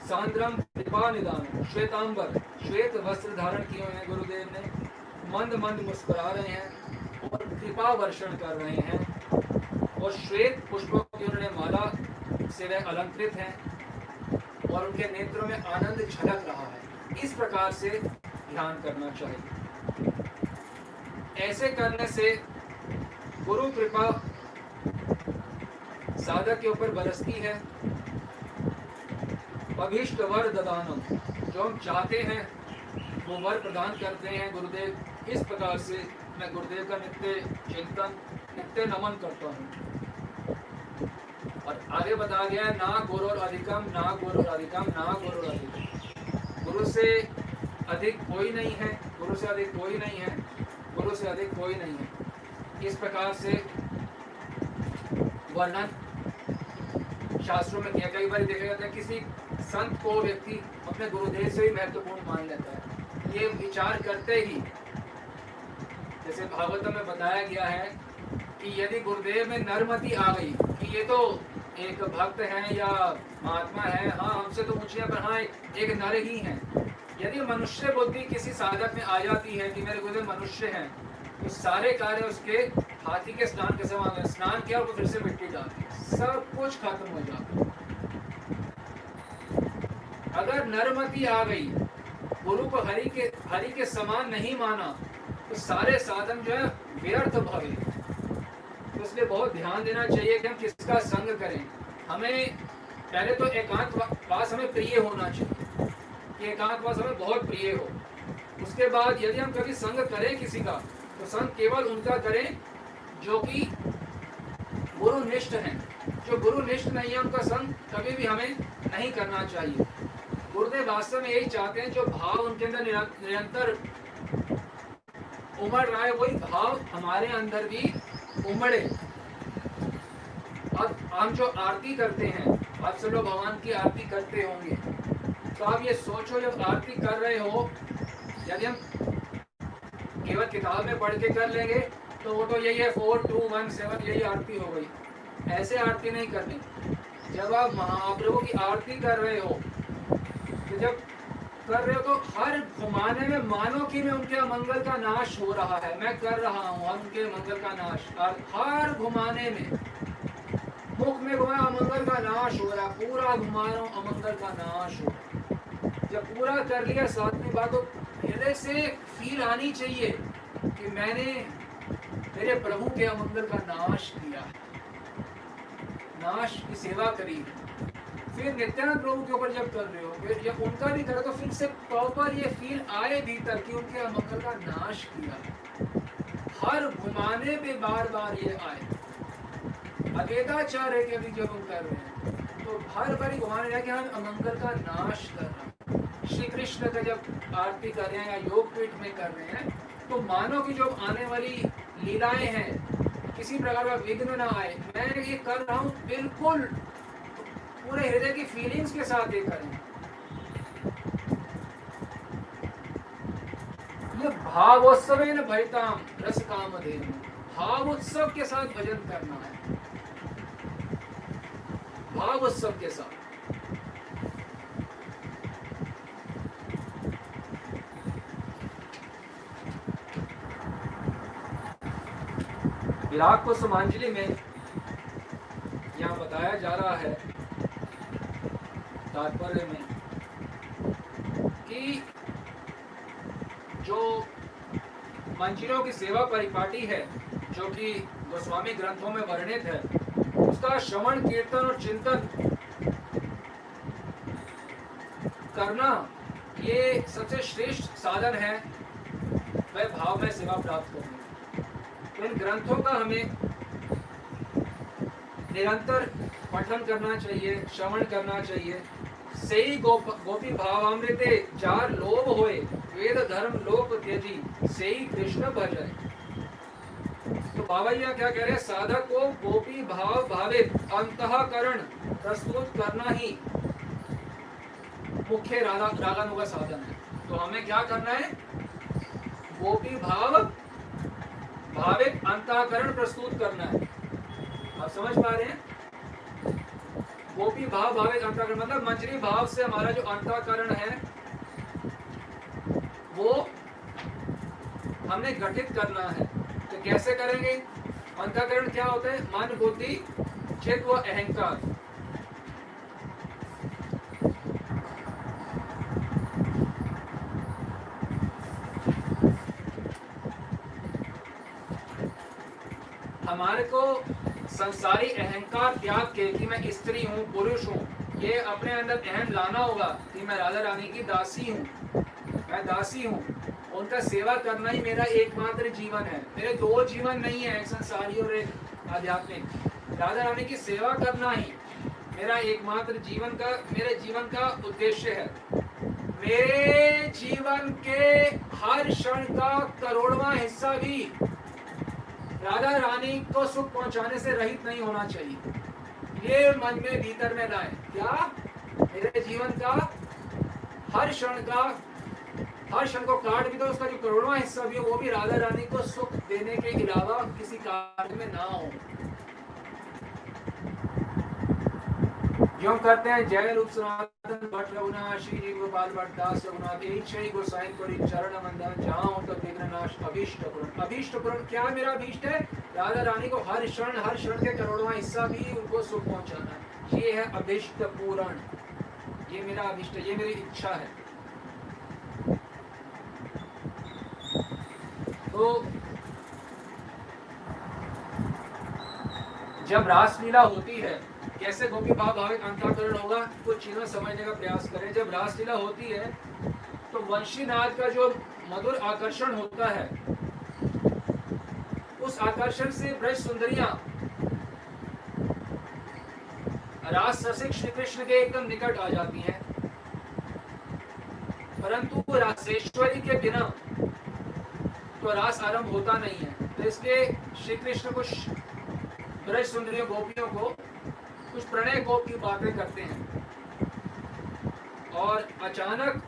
सांद्रम कृपा निदान। श्वेतांबर श्वेत वस्त्र धारण किए हुए हैं गुरुदेव ने, मंद मंद मुस्कुरा रहे हैं और कृपा वर्षण कर रहे हैं और श्वेत पुष्पों की उन्होंने माला से वे अलंकृत हैं और उनके नेत्रों में आनंद झलक रहा है। इस प्रकार से ध्यान करना चाहिए। ऐसे करने से गुरु कृपा साधक के ऊपर बरसती है। अभीष्ट वर ददानम, जो हम चाहते हैं वो वर प्रदान करते हैं गुरुदेव। इस प्रकार से मैं गुरुदेव का नित्य चिंतन, नित्य नमन करता हूँ। और आगे बताया गया है, ना गुरु और अधिकम, ना गुरु और अधिकम, ना गुरु और अधिकम। गुरु से अधिक कोई नहीं है, गुरु से अधिक कोई नहीं है, गुरु से अधिक कोई नहीं है। इस प्रकार से वर्णन शास्त्रों में किया। कई बार देखा जाता है किसी संत को व्यक्ति अपने गुरुदेव से भी महत्वपूर्ण मान लेता है। ये विचार करते ही, जैसे भागवतम में बताया गया है कि यदि गुरुदेव में नरमति आ गई कि ये तो एक भक्त है या महात्मा है, हाँ हमसे तो ऊंचे, पर हाँ एक नर ही है। यदि मनुष्य बुद्धि किसी साधक में आ जाती है कि मेरे गुरुदेव मनुष्य हैं, तो सारे कार्य उसके हाथी के स्नान के समान है। स्नान किया वो फिर से मिट्टी डालती, सब कुछ खत्म हो जाता। अगर नरमति आ गई, गुरु को हरि के समान नहीं माना, तो सारे साधन जो है व्यर्थ भवे। तो इसलिए बहुत ध्यान देना चाहिए कि हम किसका संग करें। हमें पहले तो एकांतवास हमें प्रिय होना चाहिए, कि एकांतवास हमें बहुत प्रिय हो। उसके बाद यदि हम कभी संग करें किसी का, तो संग केवल उनका करें जो कि गुरुनिष्ठ हैं। जो गुरुनिष्ठ नहीं है उनका संग कभी भी हमें नहीं करना चाहिए। गुरुदेव वास्तव में यही चाहते हैं, जो भाव उनके अंदर निरंतर उमड़ रहा है, वही भाव हमारे अंदर भी उमड़े। अब हम जो आरती करते हैं, आप सब लोग भगवान की आरती करते होंगे, तो आप ये सोचो जब आरती कर रहे हो, यदि हम केवल किताब में पढ़ के कर लेंगे तो वो तो यही है 4 2 1 7 यही आरती हो गई। ऐसे आरती नहीं करनी। जब आप महाप्रभु की आरती कर रहे हो, तो जब कर रहे हो तो हर घुमाने में मानो कि मैं उनके अमंगल का नाश हो रहा है, मैं कर रहा हूँ उनके मंगल का नाश। और हर घुमाने में मुख में घुमाया अमंगल का नाश हो रहा, पूरा घुमा रहा हूँ अमंगल का नाश हो। जब पूरा कर लिया, सातवीं बात तो हृदय से फील आनी चाहिए कि मैंने मेरे प्रभु के अमंगल का नाश किया, नाश की सेवा करी। फिर नित्यानंद प्रभु के ऊपर जब कर रहे हो, फिर जब उनका भी करो, तो फिर से प्रॉपर ये फील आए भीतर कि उनके अमंगल का नाश किया। हर घुमाने पे बार बार ये आए। अवेदाचार्य के भी जब हम कर रहे हैं, तो हर बार घुमाने रहे कि हम अमंगल का नाश कर रहे हैं। श्री कृष्ण का जब आरती कर रहे हैं या योग पीठ में कर रहे हैं, तो मानो कि जो आने वाली लीलाएं हैं किसी प्रकार का विघ्न ना आए। मैं ये कर रहा हूँ बिल्कुल पूरे हृदय की फीलिंग्स के साथ ये करें। ये भावोत्सव न भयताम रस कामधेनु, भाव उत्सव के साथ भजन करना है, भाव उत्सव के साथ। विराग को समांजलि में यहाँ बताया जा रहा है तात्पर्य में कि जो मंजिलों की सेवा परिपाटी है, जो कि गोस्वामी ग्रंथों में वर्णित है, उसका श्रवण कीर्तन और चिंतन करना ये सबसे श्रेष्ठ साधन है वह भाव में सेवा प्राप्त करने। तो इन ग्रंथों का हमें निरंतर पठन करना चाहिए, श्रवण करना चाहिए। सेई गोपी भावामृते जार लोभ होए, वेद धर्म लोक त्यजी, सेई कृष्ण भजय। तो बाबा जी क्या कह रहे हैं, साधक को गोपी भाव भावित अंतःकरण प्रस्तुत करना ही मुख्य रागानुगा साधन है। तो हमें क्या करना है, गोपी भाव भावित अंतःकरण प्रस्तुत करना है। आप समझ पा रहे हैं? गोपी भाव भावित अंतःकरण मतलब मंजरी भाव से हमारा जो अंतःकरण है वो हमने गठित करना है। तो कैसे करेंगे? अंतःकरण क्या होता है? मन, बुद्धि, चित्त व अहंकार। हमारे को संसारी अहंकार त्याग के कि मैं स्त्री हूँ, पुरुष हूँ, ये अपने अंदर अहम लाना होगा कि मैं राधा रानी की दासी हूँ, मैं दासी हूँ। उनका सेवा करना ही मेरा एकमात्र जीवन है। मेरे दो जीवन नहीं है, एक संसारी और एक आध्यात्मिक। राधा रानी की सेवा करना ही मेरा एकमात्र मेरे जीवन का उद्देश्य है। मेरे जीवन के हर क्षण का करोड़वां हिस्सा भी राधा रानी को सुख पहुंचाने से रहित नहीं होना चाहिए। ये मन में भीतर में लाए क्या मेरे जीवन का हर क्षण को काट भी दो, उसका जो करोड़वां हिस्सा भी हो वो भी राधा रानी को सुख देने के अलावा किसी कार्य में ना हो। यूं करते हैं जय रूप सनातन भट्ट रघुनाथ श्री जी गोपाल भट्ट दास रघुनाथ ईश्वरी गोसाई कोरी चरण वंदन जहाँ तो विघ्ननाश अभीष्ट पूर्ण। अभीष्ट पूर्ण क्या मेरा अभीष्ट है? राधा रानी को हर क्षण के करोड़वां हिस्सा भी उनको सुख पहुंचाना है। ये है अभीष्ट पूर्ण, ये मेरा अभीष्ट, ये मेरी इच्छा है। तो जब रासलीला होती है, कैसे गोपी भाव भाविक अंतःकरण होगा, कुछ चीजें समझने का प्रयास करें। जब रासलीला होती है तो वंशीनाद का जो मधुर आकर्षण होता है, उस आकर्षण से ब्रज सुंदरियां रास रसिक श्री कृष्ण के एकदम निकट आ जाती हैं। परंतु रासेश्वरी के बिना तो रास आरंभ होता नहीं है। तो इसलिए श्री कृष्ण कुछ ब्रज सुंदरियों गोपियों को कुछ प्रणय गोप की बातें करते हैं और अचानक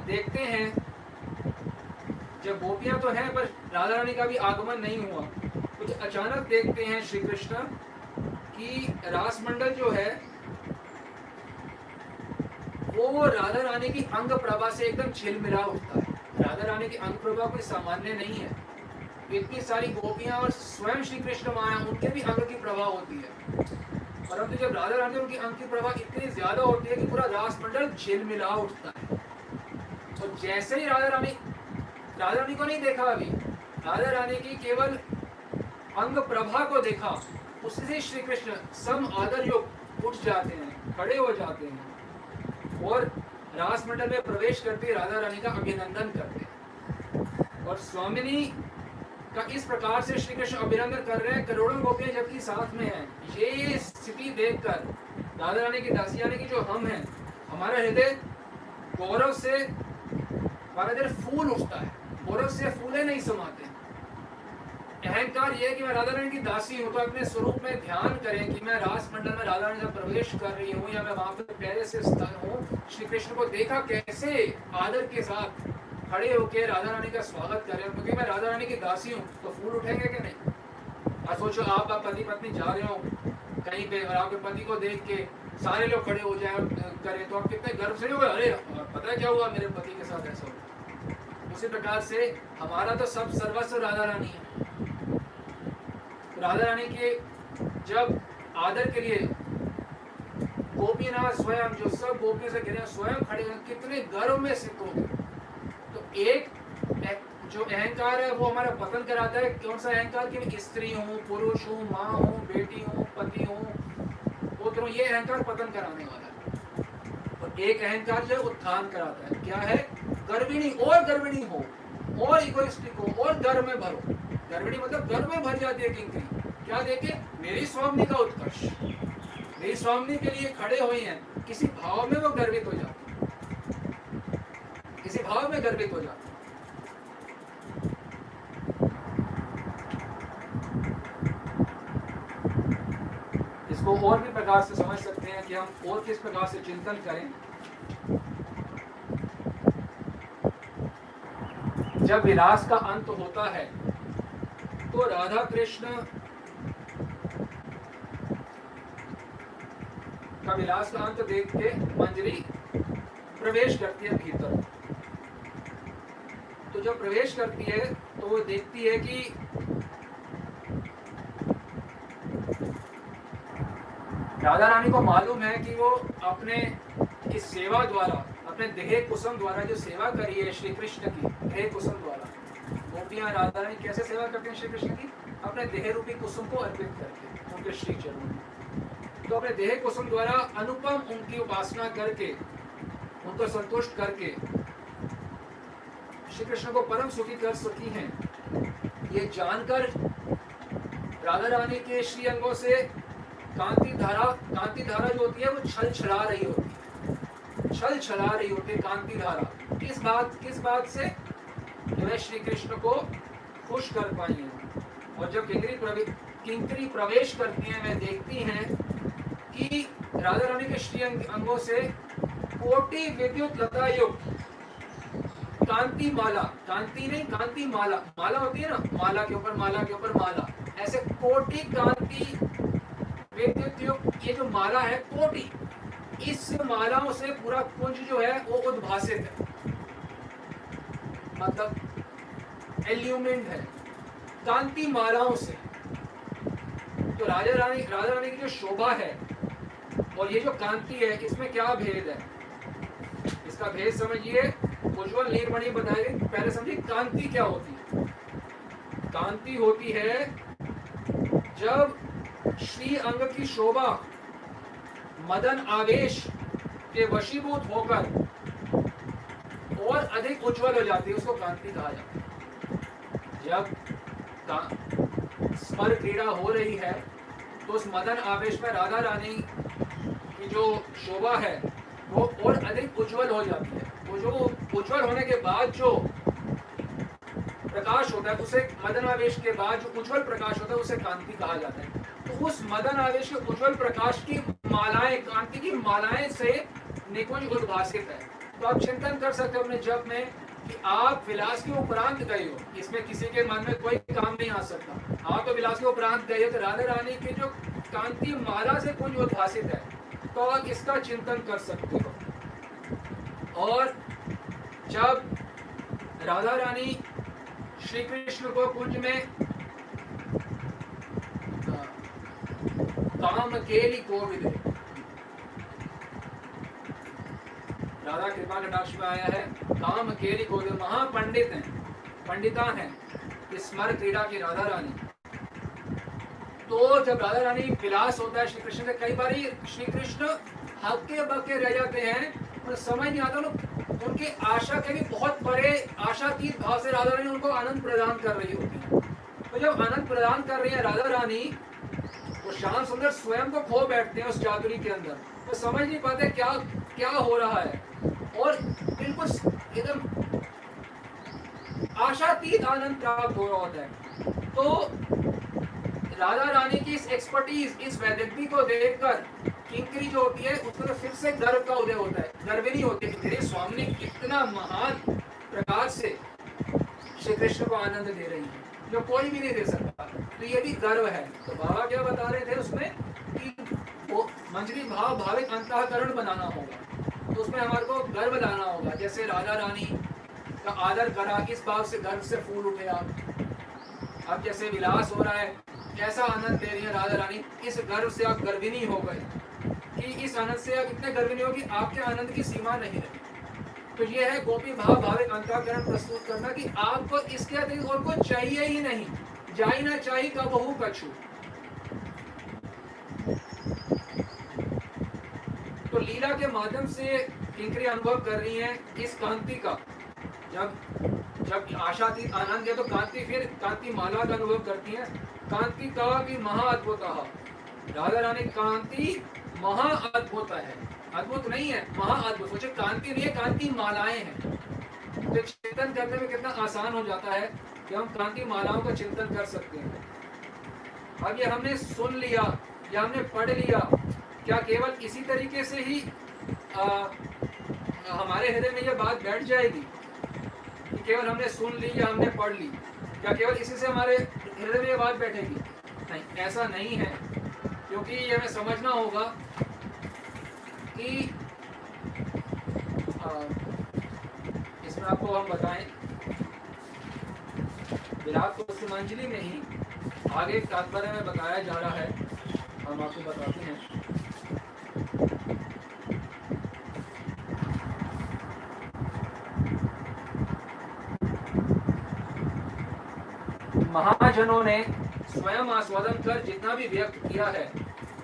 देखते हैं जब गोपियां तो हैं पर राधा रानी का भी आगमन नहीं हुआ, कुछ अचानक देखते हैं श्री कृष्ण कि रास मंडल जो है वो राधा रानी की अंग प्रभा से एकदम झिलमिला उठता है। राधा रानी की अंग प्रभा कोई सामान्य नहीं है। इतनी सारी गोपियां और स्वयं श्री कृष्ण माया उनके भी अंग की प्रभा होती है, परंतु जब राधा रानी उनकी अंग की प्रभा इतनी ज्यादा होती है कि पूरा रास मंडल झिलमिला उठता है। तो जैसे ही राधा रानी को नहीं देखा, अभी राधा रानी की केवल अंग प्रभा को देखा, उससे श्री कृष्ण सम आदर योग उठ जाते हैं, खड़े हो जाते हैं और रास मंडल में प्रवेश करके राधा रानी का अभिनंदन करते हैं। और स्वामिनी का इस प्रकार से श्री कृष्ण अभिनंदन कर रहे हैं, करोड़ों गोपियां जबकि साथ में हैं। ये स्थिति देखकर राधा रानी की दासी यानी कि जो हम हैं, हमारा हृदय गौरव से हमारा दिल फूल उठता है। गौरव से फूले नहीं समाते। अहंकार यह है कि मैं राधा रानी की दासी हूँ, तो अपने स्वरूप में ध्यान करें कि मैं रास मंडल में राधा रानी जब प्रवेश कर रही हूँ या मैं वहां पर पहले से स्थित हूँ, श्री कृष्ण को देखा कैसे आदर के साथ खड़े होकर राधा रानी का स्वागत करें, क्योंकि मैं राधा रानी की दासी हूँ। तो फूल उठेंगे कि नहीं? और सोचो आप पति पत्नी जा रहे हो कहीं पे और आपके पति को देख के सारे लोग खड़े हो जाए करें, तो आप कितने गर्व से हो, अरे पता है क्या हुआ मेरे पति के साथ ऐसा हुआ। उसी प्रकार से हमारा तो सब सर्वस्व राधा रानी है। राधा रानी के जब आदर के लिए गोपीनाथ स्वयं जो सब गोपियों से घिरे स्वयं खड़े हैं, कितने गर्व में स्थित हो गए। तो एक जो अहंकार है वो हमारा पतन कराता है। कौन सा अहंकार कि मैं स्त्री हूँ, पुरुष हूँ, माँ हूँ, बेटी हूँ, पति हूँ, पुत्र हूँ, ये अहंकार पतन कराने वाला है। और एक अहंकार जो है उत्थान कराता है। क्या है? गर्विणी और गर्विणी हो और इगोइस्टिक हो और गर्व में भरो। गर्विणी मतलब गर्व में भर जाती है किंकरी। क्या देखे? मेरी स्वामिनी का उत्कर्ष, मेरी स्वामिनी के लिए खड़े हुए हैं। किसी भाव में वो गर्वित हो जाते हैं, किसी भाव में गर्वित हो जाते हैं। इसको और भी प्रकार से समझ सकते हैं कि हम और किस प्रकार से चिंतन करें। जब विलास का अंत होता है तो राधा कृष्ण का विलास का अंत देख के मंजरी प्रवेश करती है भीतर। तो जब प्रवेश करती है तो वो देखती है कि राधा रानी को मालूम है कि वो अपने इस सेवा द्वारा, अपने देह कुसुम द्वारा जो सेवा करी है श्री कृष्ण की देह कुसुम द्वारा, गोपियां राधा रानी कैसे सेवा करते हैं श्री कृष्ण की? अपने देह रूपी कुसुम को अर्पित करके उनके श्री चरणों में। तो अपने देह कुसुम द्वारा अनुपम उनकी उपासना करके, उनको संतुष्ट करके श्री कृष्ण को परम सुखी कर सकी हैं। ये जानकर राधा रानी के श्री अंगों से कांति धारा जो होती है वो छल छला रही होती है कांति धारा। किस बात से? जो है श्री कृष्ण को खुश कर पाई हैं। और जब किंकरी प्रवेश करती हैं, वे देखती हैं कि राधा रानी के श्री अंगों से कोटि विद्युत लता युक्त कांति माला होती है ना, माला के ऊपर माला, ऐसे कोटि कांति विद्युत युक्त ये जो माला है, कोटि, इस मालाओं से पूरा कुंज जो है वो उद्भासित है, मतलब एल्यूमिनेट है कांति मालाओं से। तो राधा रानी की जो शोभा है और ये जो कांति है, इसमें क्या भेद है? इसका भेद समझिए। उज्ज्वल नीलमणि बताएंगे। पहले समझिए कांति क्या होती है। कांति होती है जब श्री अंग की शोभा मदन आवेश के वशीभूत होकर और अधिक उज्जवल हो जाती है, उसको कांति कहा जाता है। जब स्मर क्रीड़ा हो रही है तो उस मदन आवेश में राधा रानी की जो शोभा है वो और अधिक उज्जवल हो जाती है। वो जो उज्जवल होने के बाद जो प्रकाश होता है, उसे मदन आवेश के बाद जो उज्जवल प्रकाश होता है उसे कांति कहा जाता है। तो उस मदन आवेश के उज्जवल प्रकाश की मालाएं, कांति की मालाएं से निकुंज उद्भासित है। तो आप चिंतन कर सकते हो अपने जप में कि आप विलास के उपरांत गए हो, इसमें किसी के मन में कोई काम नहीं आ सकता। आप तो विलास के उपरांत गए हो, तो राधा रानी की जो कांति माला से कुंज उद्भासित है, तो आप इसका चिंतन कर सकते हो। और जब राधा रानी श्री कृष्ण को कुंज में काम केली कोविद, राधा कृपा कटाक्ष में आया है, काम केली कोविद, महापंडित हैं, पंडिता हैं स्मर क्रीड़ा की राधा रानी। तो जब राधा रानी विलास होता है श्री कृष्ण से, कई बार श्री कृष्ण हक्के बक्के रह जाते हैं और समझ नहीं आता लोग, उनकी आशा के भी बहुत बड़े आशातीत भाव से राधा रानी उनको आनंद प्रदान कर रही होती है। तो जब आनंद प्रदान कर रही है राधा रानी, वो श्याम सुंदर स्वयं को खो बैठते हैं उस चातुरी के अंदर, तो समझ नहीं पाते क्या क्या हो रहा है, और बिल्कुल एकदम आशातीत आनंद प्राप्त हो रहा होता है। तो राधा रानी की इस एक्सपर्टीज, इस वैदग्ध्य को देखकर किंकरी जो होती है उसको तो फिर से गर्व का उदय होता है, गर्विनी होती है कि मेरे स्वामी कितना महान प्रकार से श्री कृष्ण को आनंद दे रही है, जो कोई भी नहीं दे सकता। तो ये भी गर्व है। तो बाबा क्या बता रहे थे उसमें कि वो मंजरी भाव भाविक अंतःकरण बनाना होगा, तो उसमें हमारे को गर्व लाना होगा। जैसे राधा रानी का आदर करा, इस भाव से गर्व से फूल उठे आप। अब जैसे विलास हो रहा है, कैसा आनंद दे रही है राधा रानी, इस गर्व से आप गर्विनी हो गए कि इस आनंद से आप इतने गर्विनी हो कि आपके आनंद की सीमा नहीं रही। तो ये है गोपी भाव भाविक अंतःकरण प्रस्तुत करना कि आपको इसके अतिरिक्त और कुछ चाहिए ही नहीं, जाई ना चाहिए का बहु कछु। तो लीला के माध्यम से किंकरी अनुभव कर रही है इस कांति का। जब आशातीत आनंद है तो कांति, फिर कांति माला का अनुभव करती है। कांति का भी महाअद्भुत, राधा रानी कांति महाअद्भुत है, अद्भुत नहीं है, महाअद्भुत। सोचे कांति नहीं है, कांति मालाएं हैं। तो चिंतन करने में कितना आसान हो जाता है कि हम कांति मालाओं का चिंतन कर सकते हैं। अब ये हमने सुन लिया या हमने पढ़ लिया, क्या केवल इसी तरीके से ही हमारे हृदय में ये बात बैठ जाएगी कि केवल हमने सुन ली या हमने पढ़ ली, क्या केवल इसी से हमारे हृदय में ये बात बैठेगी? नहीं, ऐसा नहीं है। क्योंकि ये हमें समझना होगा कि इसमें आपको हम बताएं, विराट कुसुमांजलि में ही आगे एक तात्पर्य में बताया जा रहा है, हम आपको बताते हैं। महाजनों ने स्वयं आस्वादन कर जितना भी व्यक्त किया है,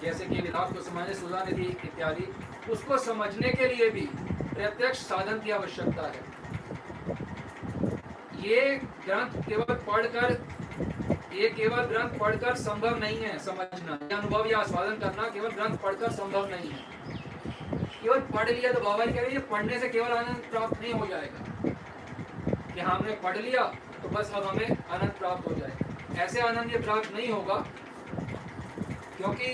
जैसे कि विलाप को समाने सुधा निधि इत्यादि, उसको समझने के लिए भी प्रत्यक्ष साधन की आवश्यकता है। ये केवल ग्रंथ पढ़कर संभव नहीं है समझना, अनुभव या आस्वादन करना केवल ग्रंथ पढ़कर संभव नहीं है। केवल पढ़ लिया तो बाबा जी कह रहे हैं पढ़ने से केवल आनंद प्राप्त नहीं हो जाएगा कि हमने पढ़ लिया तो बस अब हमें आनंद प्राप्त हो जाएगा। ऐसे आनंद ये प्राप्त नहीं होगा, क्योंकि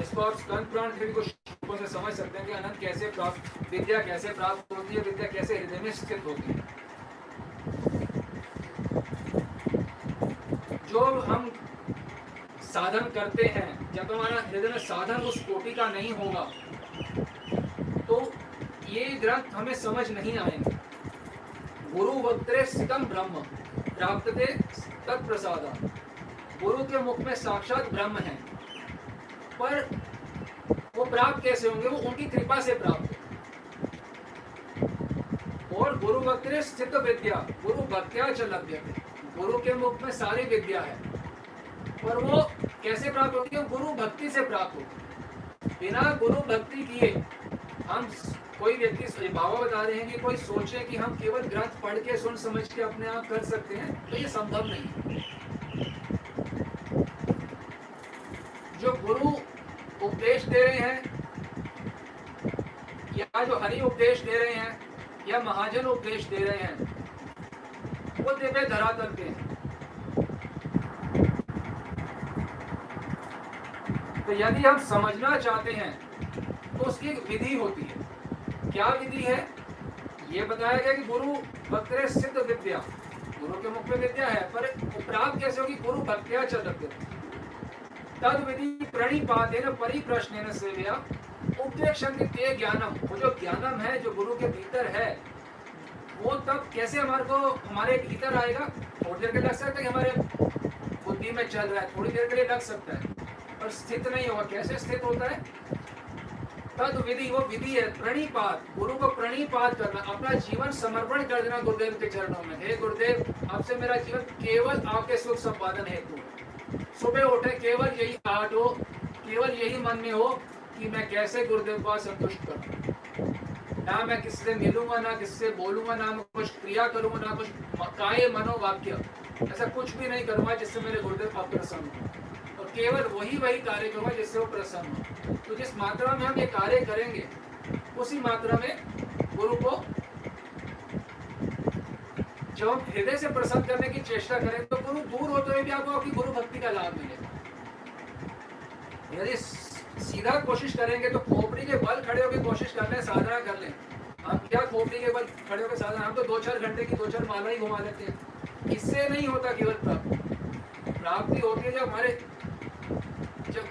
इसको आप स्कंद पुराण के कुछ श्लोकों से समझ सकते हैं कि आनंद कैसे प्राप्त, विद्या कैसे प्राप्त होती है, विद्या कैसे हृदय में स्थित होती है। जो हम साधन करते हैं, जब हमारा हृदय में साधन उस कोटि का नहीं होगा तो ये ग्रंथ हमें समझ नहीं आएंगे। गुरु वक्त्रे स्थितम ब्रह्म प्राप्तते तत्प्रसादा, गुरु के मुख में साक्षात ब्रह्म है, पर वो प्राप्त कैसे होंगे? वो उनकी कृपा से प्राप्त होंगे। और गुरु वक्त्रे स्थित विद्या गुरु भक्त्या च लभ्यते, गुरु के मुख में सारी विद्या है, पर वो कैसे प्राप्त होती है? गुरु भक्ति से प्राप्त होती है। बिना गुरु भक्ति किए हम, कोई व्यक्ति, बाबा बता रहे हैं कि कोई सोचे कि हम केवल ग्रंथ पढ़ के सुन समझ के अपने आप कर सकते हैं, तो ये संभव नहीं है। जो गुरु उपदेश दे रहे हैं या जो हरि उपदेश दे रहे हैं या महाजन उपदेश दे रहे हैं, वो दिव्य धरातल के हैं। तो यदि हम समझना चाहते हैं तो उसकी एक विधि होती है। क्या विधि है? ये बताया गया कि गुरु वक्त्रे सिद्ध विद्या, गुरु के मुख में विद्या है, पर प्राप्त कैसे होगी? गुरु भक्त्या च लभ्यते तद विधि प्रणिपातेन परिप्रश्नेन सेवया उपदेक्षन्ति ते ज्ञानम। वो जो ज्ञानम है, जो गुरु के भीतर है, वो तब कैसे हमारे भीतर आएगा? थोड़ी देर के लग सकता है कि हमारे बुद्धि में चल रहा है, थोड़ी देर के लिए लग सकता है, पर स्थित नहीं होगा। कैसे स्थित होता है? तद विधि, वो विधि है प्रणिपात, गुरु को प्रणिपात करना, अपना जीवन समर्पण कर देना गुरुदेव के चरणों में। हे गुरुदेव, आपसे मेरा जीवन केवल आपके सुख संपादन हेतु है। सुबह उठे केवल यही आहट हो, केवल यही मन में हो कि मैं कैसे गुरुदेव को संतुष्ट करूं। ना मैं किससे मिलूंगा, ना किससे बोलूंगा, ना मैं कुछ क्रिया करूंगा, ना कुछ काय मनोवाक्य, ऐसा कुछ भी नहीं करूंगा जिससे मेरे गुरुदेव आप प्रसन्न हो। और केवल वही कार्य करूंगा जिससे वो प्रसन्न हो। तो जिस मात्रा में हम ये कार्य करेंगे, उसी मात्रा में गुरु को, जब हम हृदय से प्रसन्न करने की चेष्टा करें, तो गुरु दूर होते हुए भी आपको आपकी गुरु भक्ति का लाभ मिलेगा। यदि सीधा कोशिश करेंगे तो खोपड़ी के बल खड़े होकर कोशिश कर लें, साधना कर लें। हम क्या खोपड़ी के बल खड़े होकर साधना, हम तो 2-4 घंटे की 2-4 माला ही घुमा लेते हैं। इससे नहीं होता केवल प्राप्ति होती है जब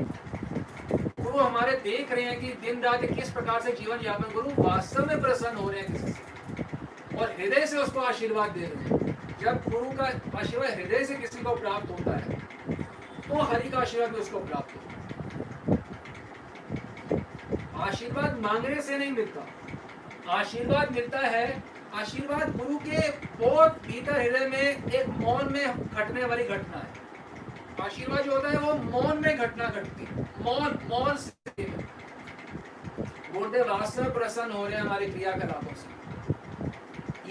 गुरु हमारे देख रहे हैं कि दिन रात किस प्रकार से जीवन यापन, गुरु वास्तव में प्रसन्न हो रहे हैं किसी से और हृदय से उसको आशीर्वाद दे रहे हैं। जब गुरु का आशीर्वाद हृदय से किसी को प्राप्त होता है, तो हरि का आशीर्वाद भी उसको प्राप्त होता है। आशीर्वाद मांगने से नहीं मिलता, आशीर्वाद मिलता है, आशीर्वाद गुरु के बहुत भीतर हृदय में एक मौन में घटने वाली घटना है। आशीर्वाद जो होता है वो मौन में घटना घटती है, मौन से। गुरुदेव वास्तव में प्रसन्न हो रहे हैं हमारी क्रियाकलापों से।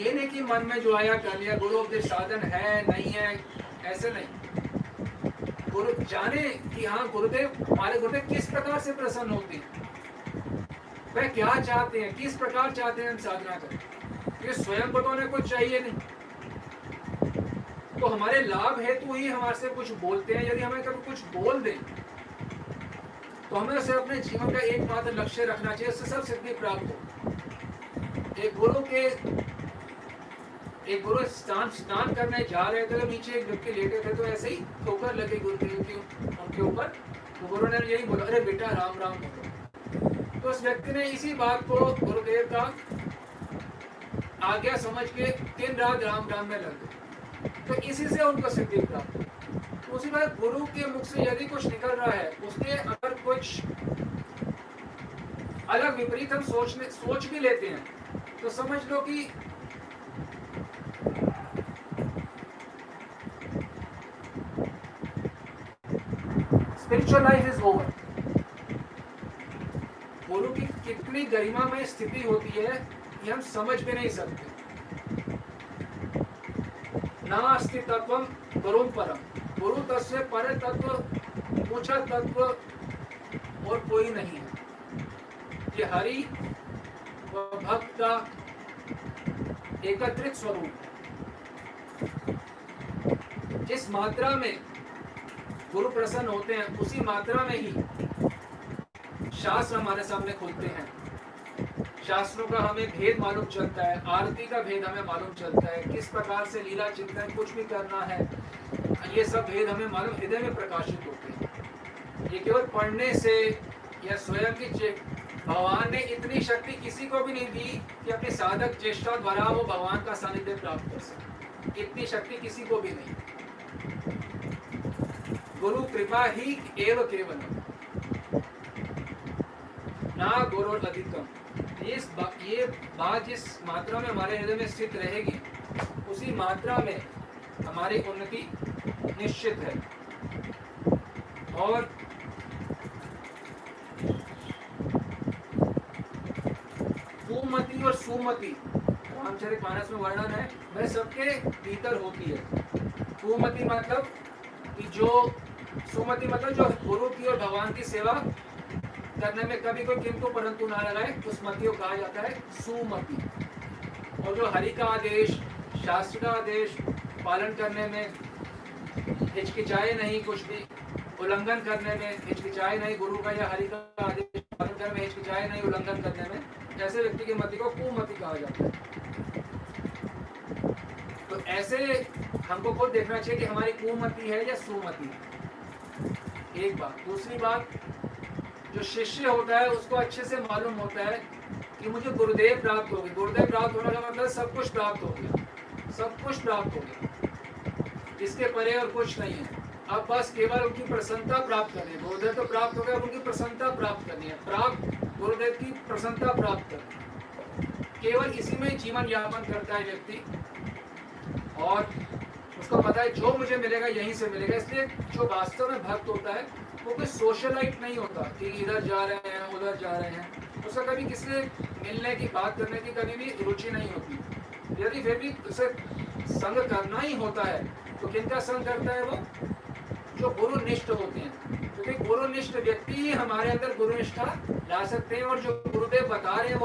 ये नहीं कि मन में जो आया कर लिया, गुरु उपदेश साधन है नहीं है, ऐसे नहीं। गुरु जाने कि हाँ गुरुदेव, हमारे गुरुदेव किस प्रकार से प्रसन्न होते हैं, वह क्या चाहते हैं, किस प्रकार चाहते हैं हम साधना करें। ये स्वयं को तो उन्हें कुछ चाहिए नहीं, तो हमारे लाभ हेतु ही हमारे से कुछ बोलते हैं। यदि हमें कभी कुछ बोल दें तो हमें उसे अपने जीवन का एकमात्र लक्ष्य रखना चाहिए, उससे सब सिद्धि प्राप्त हो। एक गुरु स्नान करने जा रहे थे, तो नीचे एक व्यक्ति लेटे थे, तो ऐसे ही ठोकर लगे गुरुदेव की उनके ऊपर। तो गुरु ने यही बोला, अरे बेटा राम राम बोलो। तो उस व्यक्ति ने इसी बात को गुरुदेव का आज्ञा समझ के दिन रात राम राम में लग गए। तो इसी से उनको सिद्धि प्राप्त। तो उसी बात गुरु के मुख से यदि कुछ निकल रहा है, उसके अगर कुछ अलग विपरीत हम सोच भी लेते हैं, तो समझ लो कि फ्यूचर लाइफ इज ओवर। गुरु की कितनी गरिमा में स्थिति होती है ये हम समझ भी नहीं सकते। नास्ति तत्वम गुरुम परम, गुरु तत्व से परे तत्व, ऊंचा तत्व और कोई नहीं है। ये हरि व भक्त का एकत्रित स्वरूप है। जिस मात्रा में गुरु प्रसन्न होते हैं उसी मात्रा में ही शास्त्र हमारे सामने खुलते हैं। शास्त्रों का हमें भेद मालूम चलता है, आरती का भेद हमें मालूम चलता है, किस प्रकार से लीला चिंतन कुछ भी करना है, ये सब भेद हमें मालूम हृदय में प्रकाशित होते हैं। ये केवल पढ़ने से या स्वयं की भगवान ने इतनी शक्ति किसी को भी नहीं दी कि अपने साधक चेष्टा द्वारा वो भगवान का सानिध्य प्राप्त कर सके। इतनी शक्ति किसी को भी नहीं। गुरु कृपा ही एव केवल ना गुरु अधिकम। ये बात जिस मात्रा में हमारे हृदय में स्थित रहेगी उसी मात्रा में हमारी उन्नति निश्चित है। और कुमति और सुमति रामचरितमानस में वर्णन है, वह सबके भीतर होती है। कुमति मतलब कि जो, सुमति मतलब जो गुरु की और भगवान की सेवा करने में कभी कोई किंतु परंतु ना लगाए, उस मति को कहा जाता है सुमति। और जो हरि का आदेश, शास्त्र का आदेश पालन करने में हिचकिचाए नहीं, कुछ भी उल्लंघन करने में हिचकिचाए नहीं, गुरु का या हरि का आदेश पालन करने में हिचकिचाए नहीं, उल्लंघन करने में, ऐसे व्यक्ति की मति को कुमति कहा जाता है। तो ऐसे हमको खुद देखना चाहिए कि हमारी कुमति है या सुमति है। एक बात। दूसरी बात, जो शिष्य होता है उसको अच्छे से मालूम होता है कि मुझे गुरुदेव प्राप्त हो गए। गुरुदेव प्राप्त होने का मतलब सब कुछ प्राप्त हो गया, सब कुछ प्राप्त हो गया, इसके परे और कुछ नहीं है। अब बस केवल उनकी प्रसन्नता प्राप्त करनी है। गुरुदेव तो प्राप्त हो गया, अब उनकी प्रसन्नता प्राप्त करनी है। प्राप्त गुरुदेव की प्रसन्नता प्राप्त करनी, केवल इसी में जीवन यापन करता है व्यक्ति। और उसको पता है जो मुझे मिलेगा यहीं से मिलेगा। इसलिए जो वास्तव में भक्त होता है वो कोई सोशलाइट नहीं होता कि इधर जा रहे हैं उधर जा रहे हैं। उसका कभी किसी से मिलने की, बात करने की कभी भी रुचि नहीं होती। यदि फिर भी उसे संग करना ही होता है तो किनका संग करता है? वो जो गुरुनिष्ठ होते हैं, क्योंकि गुरुनिष्ठ व्यक्ति ही हमारे अंदर गुरुनिष्ठा ला सकते हैं। और जो गुरुदेव बता रहे हैं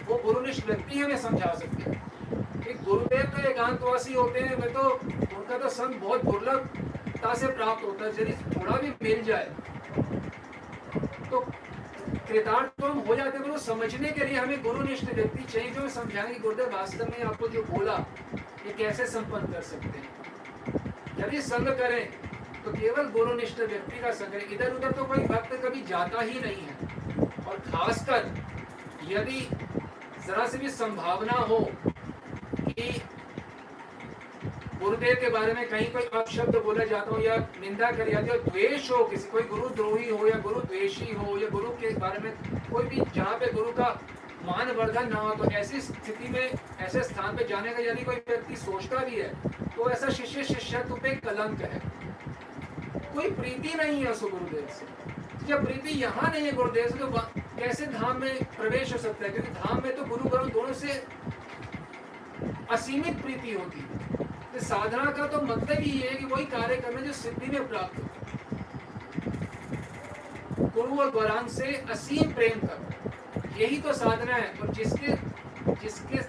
वो गुरुनिष्ठ व्यक्ति हमें समझा सकते हैं। कि गुरुदेव तो एकांतवासी होते हैं, वे तो उनका तो संग बहुत दुर्लभता से प्राप्त होता है। यदि थोड़ा भी मिल जाए तो कृतार्थ तो हम हो जाते हैं। पर समझने के लिए हमें गुरुनिष्ठ व्यक्ति चाहिए जो समझाएंगे गुरुदेव वास्तव में आपको जो बोला ये कैसे संपन्न कर सकते हैं। यदि संग करें तो केवल गुरुनिष्ठ व्यक्ति का संग है। इधर उधर तो कोई भक्त कभी जाता ही नहीं है। और खासकर यदि जरा से भी संभावना हो कि गुरुदेव के बारे में कहीं कोई अपशब्द बोला जाता हो या निंदा करी जाती हो, द्वेष हो, किसी कोई गुरु द्रोही हो या गुरु द्वेषी हो या गुरु के बारे में कोई भी जहाँ पे गुरु का मान वर्धन ना हो, तो ऐसी स्थिति में ऐसे स्थान पे जाने का यदि कोई व्यक्ति सोचता भी है तो ऐसा शिष्य शिष्यत्व पे कलंक है। कोई प्रीति नहीं है उसको गुरुदेव से। जब प्रीति यहाँ नहीं है गुरुदेव से तो कैसे धाम में प्रवेश हो सकता है? क्योंकि धाम में तो गुरु गुरु दोनों से असीमित प्रीति होती है। तो साधना का तो मतलब ही है कि वही कार्य करना जो सिद्धि में प्राप्त हो। गुरु और गौरांग से असीम प्रेम करना, यही तो साधना है। और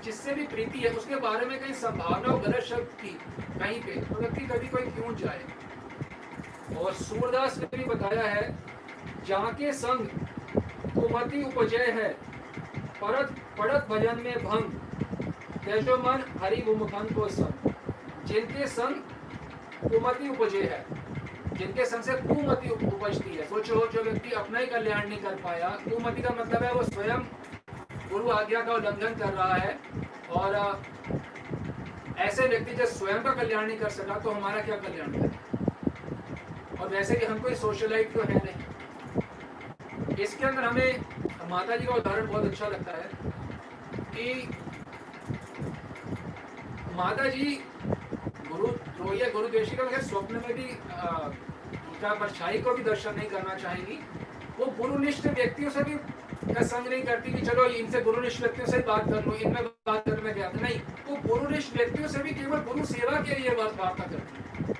जिससे भी प्रीति है उसके बारे में कहीं संभावना हो गलत शब्द की कहीं पे, तो व्यक्ति कभी कोई क्यों जाए। और सूरदास ने भी बताया है, जहाँ के संग कुमति उपजय है, पड़त भजन में भंग, तेजो मन हरि मुखन को संग। जिनके संग कुमति उपजे है, जिनके संग से कुमति उपजती है। सोचो, जो व्यक्ति अपना ही कल्याण नहीं कर पाया, कुमति का मतलब है वो स्वयं गुरु आज्ञा का उल्लंघन कर रहा है। और ऐसे व्यक्ति जब स्वयं का कल्याण नहीं कर सका तो हमारा क्या कल्याण करे? और वैसे कि हम कोई सोशलाइट तो है नहीं। इसके अंदर हमें माता जी का उदाहरण बहुत अच्छा लगता है कि माता जी गुरु द्रोही गुरु द्वेषी का स्वप्न में भी उनका परछाई को भी दर्शन नहीं करना चाहेंगी। वो गुरुनिष्ठ व्यक्तियों से भी का संग नहीं करती कि चलो इनसे गुरुनिष्ठ व्यक्तियों से ही बात कर लूँ, इनमें बात करने में क्या नहीं, वो गुरुनिष्ठ व्यक्तियों से भी केवल गुरु सेवा के लिए वार्ता करती है।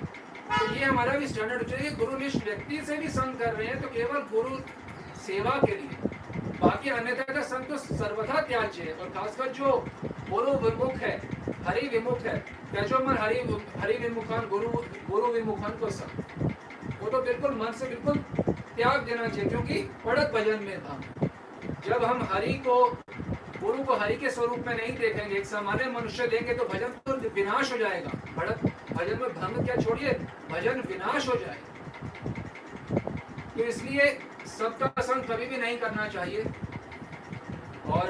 तो ये हमारा भी स्टैंडर्ड चाहिए, गुरुनिष्ठ व्यक्ति से भी संग कर रहे हैं तो केवल गुरु सेवा के लिए, बाकी अन्यथा का संग तो सर्वथा त्याज्य है। और खासकर जो गुरु विमुख है, हरि विमुख है, त्याजो मन हरि विमुखान गुरु विमुखान को संग, वो तो बिल्कुल मन से बिल्कुल त्याग देना चाहिए। क्योंकि पढ़त भजन में था, जब हम हरि को गुरु को हरि के स्वरूप में नहीं देखेंगे, एक सामान्य मनुष्य देंगे तो भजन तो विनाश हो जाएगा। भजन में भंग क्या छोड़िए, भजन विनाश हो जाएगा। तो इसलिए सबका संग कभी भी नहीं करना चाहिए। और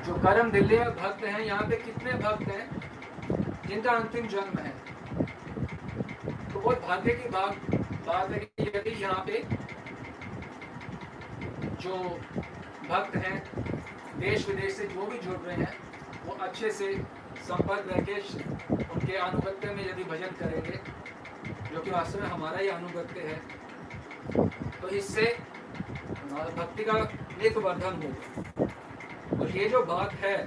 जो करम दिल्ली में भक्त हैं, यहाँ पे कितने भक्त हैं जिनका अंतिम जन्म है, तो बहुत भाग्य की बात है कि यदि यहाँ पे जो भक्त हैं देश विदेश से जो भी जुड़ रहे हैं, वो अच्छे से संपर्क करके उनके अनुगत्य में यदि भजन करेंगे, जो कि वास्तव में हमारा ही अनुगत्य है, तो इससे भक्ति का एक वर्धन होगा। तो ये जो बात है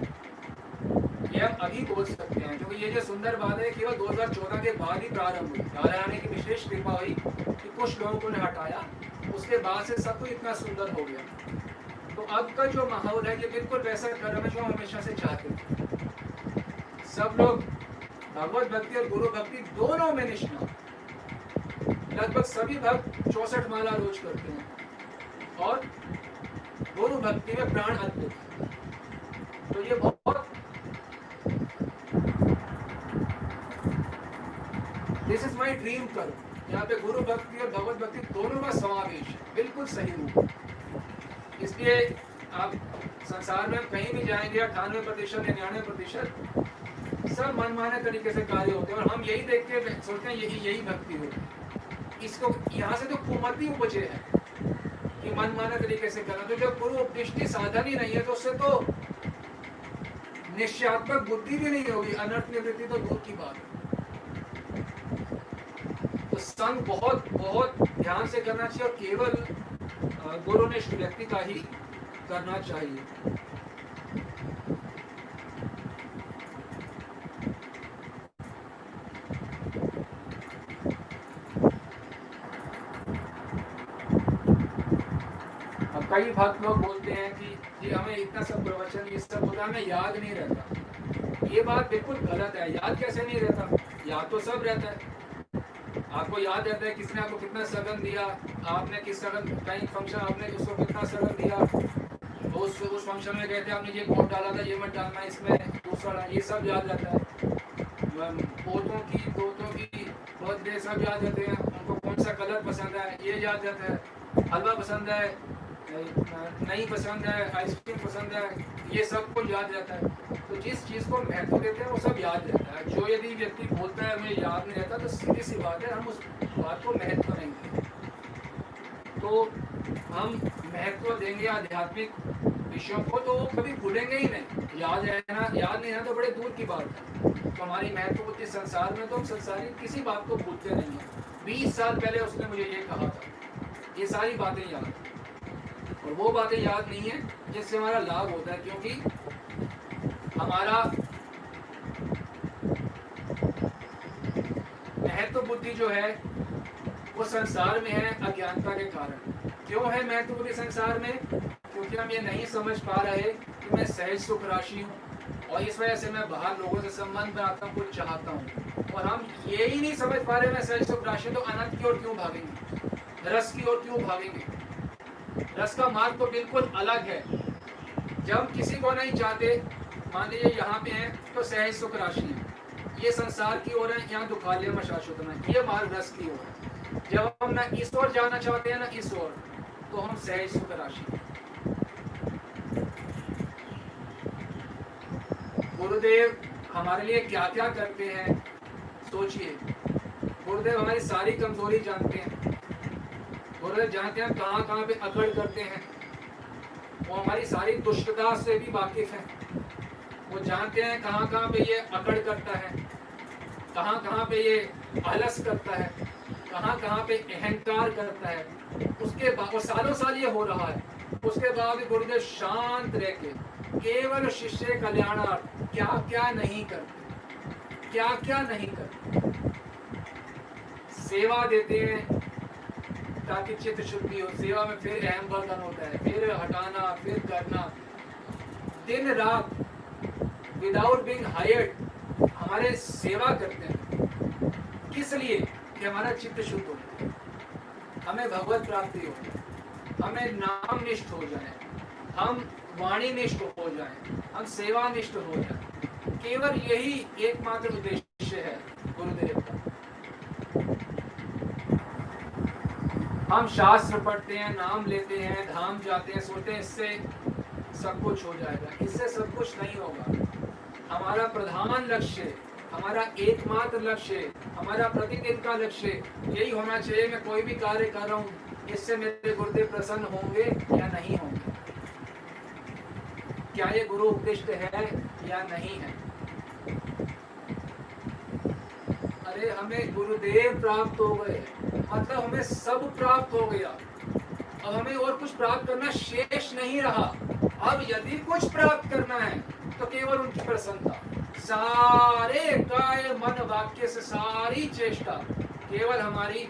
ये हम अभी बोल सकते हैं, क्योंकि ये जो सुंदर बात है केवल 2014 के बाद ही प्रारंभ हुई। राधा रानी की विशेष कृपा हुई कि कुछ लोगों को ने हटाया, उसके बाद से सब कुछ इतना सुंदर हो गया। तो अब का जो माहौल है ये बिल्कुल वैसा क्रम है जो हम हमेशा से चाहते थे। सब लोग भगवत भक्ति और गुरु भक्ति दोनों में निष्णात, लगभग सभी भक्त 64 माला रोज करते हैं और गुरु भक्ति में प्राण अर्पित। तो ये बहुत this is my dream curve, यहाँ पे गुरु भक्ति और भगवत भक्ति दोनों का समावेश है, बिल्कुल सही रूप। इसलिए आप संसार में कहीं भी जाएंगे 98% 99% सब मनमाने तरीके से कार्य होते हैं, और हम यही देख के सोचते हैं यही भक्ति होती। इसको यहाँ से तो कुमति उपजे है कि मनमाने तरीके से करना। तो जब गुरु उपदिष्टि साधन ही नहीं है तो उससे तो निश्चयात्मक बुद्धि भी नहीं होगी, अनर्थ निवृत्ति तो दूर की बात है। तो संग बहुत बहुत ध्यान से करना चाहिए और केवल गुरुनिष्ठ व्यक्ति का ही करना चाहिए। अब कई भक्त लोग बोलते हैं कि जी हमें इतना सब प्रवचन ये सब होता है, हमें याद नहीं रहता। ये बात बिल्कुल गलत है। याद कैसे नहीं रहता? याद तो सब रहता है। आपको याद रहता है किसने आपको कितना सगन दिया, आपने किस सगन, कहीं फंक्शन आपने उसको कितना सगन दिया, उस फंक्शन में गए थे, आपने ये कोट डाला था, ये मत डालना इसमें, दूसरा, ये सब याद रहता है। पोतों की दोतों की बर्थडे सब याद रहते हैं, उनको कौन सा कलर पसंद है ये याद रहता है, हलवा पसंद है नहीं पसंद है, आइसक्रीम पसंद है, ये सब कुछ याद रहता है। तो जिस चीज़ को महत्व देते हैं वो सब याद रहता है। जो यदि व्यक्ति बोलता है मुझे याद नहीं रहता, तो सीधी सी बात है हम उस बात को महत्व नहीं देते। तो हम महत्व देंगे आध्यात्मिक विषयों को तो वो कभी भूलेंगे ही नहीं। याद नहीं रहना तो बड़े दूर की बात है। तो हमारी महत्व बुद्धि संसार में तो हम संसारी किसी बात को भूलते नहीं है। 20 साल पहले उसने मुझे ये कहा था, ये saari बातें याद, और वो बातें याद नहीं है जिससे हमारा लाभ होता है, क्योंकि हमारा महत्व बुद्धि जो है वो संसार में है अज्ञानता के कारण। क्यों है महत्व बुद्धि संसार में? क्योंकि हम ये नहीं समझ पा रहे कि मैं सहज सुख राशि हूँ, और इस वजह से मैं बाहर लोगों से संबंध बनाता हूँ, कुछ चाहता हूँ। और हम ये ही नहीं समझ पा रहे मैं सहज सुख राशि, तो अनंत की ओर क्यों भागेंगे, रस की ओर क्यों भागेंगे? रस का मार्ग तो बिल्कुल अलग है। जब किसी को नहीं चाहते, मान लीजिए यहाँ पे हैं तो सहज सुख राशि है, ये संसार की ओर है, यहाँ दुखालय में शाश्वत है, ये मार्ग रस की ओर है। जब हम ना इस ओर जाना चाहते हैं ना इस ओर, तो हम सहज सुख राशि है। गुरुदेव हमारे लिए क्या क्या करते हैं सोचिए। गुरुदेव हमारी सारी कमजोरी जानते हैं, गुरुदेव जानते हैं कहाँ कहाँ पे अकड़ करते हैं, वो हमारी सारी दुष्टता से भी वाकिफ है, वो जानते हैं कहाँ कहाँ पे ये अकड़ करता है। कहाँ कहाँ पे ये आलस करता है, कहाँ कहाँ पे अहंकार करता है, उसके बाद सालों साल ये हो रहा है, उसके बाद भी गुरुदेव शांत रह के केवल शिष्य कल्याणार्थ क्या क्या नहीं करते, क्या क्या नहीं करते। सेवा देते हैं ताकि चित्त शुद्धि हो, सेवा में फिर अहम वर्धन होता है, फिर हटाना, फिर करना, दिन रात विदाउट बीइंग हायर्ड हमारे सेवा करते हैं। किस लिए? कि हमारा चित्त शुद्ध हो, हमें भगवत प्राप्ति हो, हमें नाम निष्ठ हो जाए, हम वाणी निष्ठ हो जाए, हम सेवा निष्ठ हो जाए। केवल यही एकमात्र उद्देश्य है गुरुदेव का। हम शास्त्र पढ़ते हैं, नाम लेते हैं, धाम जाते हैं, सोचते हैं इससे सब कुछ हो जाएगा। इससे सब कुछ नहीं होगा। हमारा प्रधान लक्ष्य, हमारा एकमात्र लक्ष्य, हमारा प्रतिदिन का लक्ष्य यही होना चाहिए, मैं कोई भी कार्य कर रहा हूँ, इससे मेरे गुरुदेव प्रसन्न होंगे या नहीं होंगे, क्या ये गुरु उपदिष्ट है या नहीं है। अरे हमें गुरुदेव प्राप्त हो गए, मतलब हमें सब प्राप्त हो गया, अब हमें और कुछ प्राप्त करना शेष नहीं रहा। अब यदि कुछ प्राप्त करना है तो केवल उनकी प्रसन्नता, सारे काय मन वाक्य से सारी चेष्टा केवल हमारी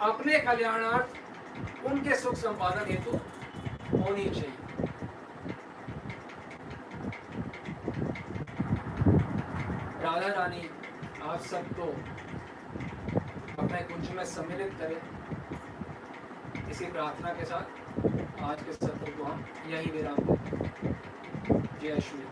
अपने कल्याणार्थ, उनके सुख संपादन हेतु होनी चाहिए। राधा रानी आप सबको अपने कुंज में सम्मिलित करें। इसी प्रार्थना के साथ आज के सत्र को हम यही विराम देते हैं। जय श्री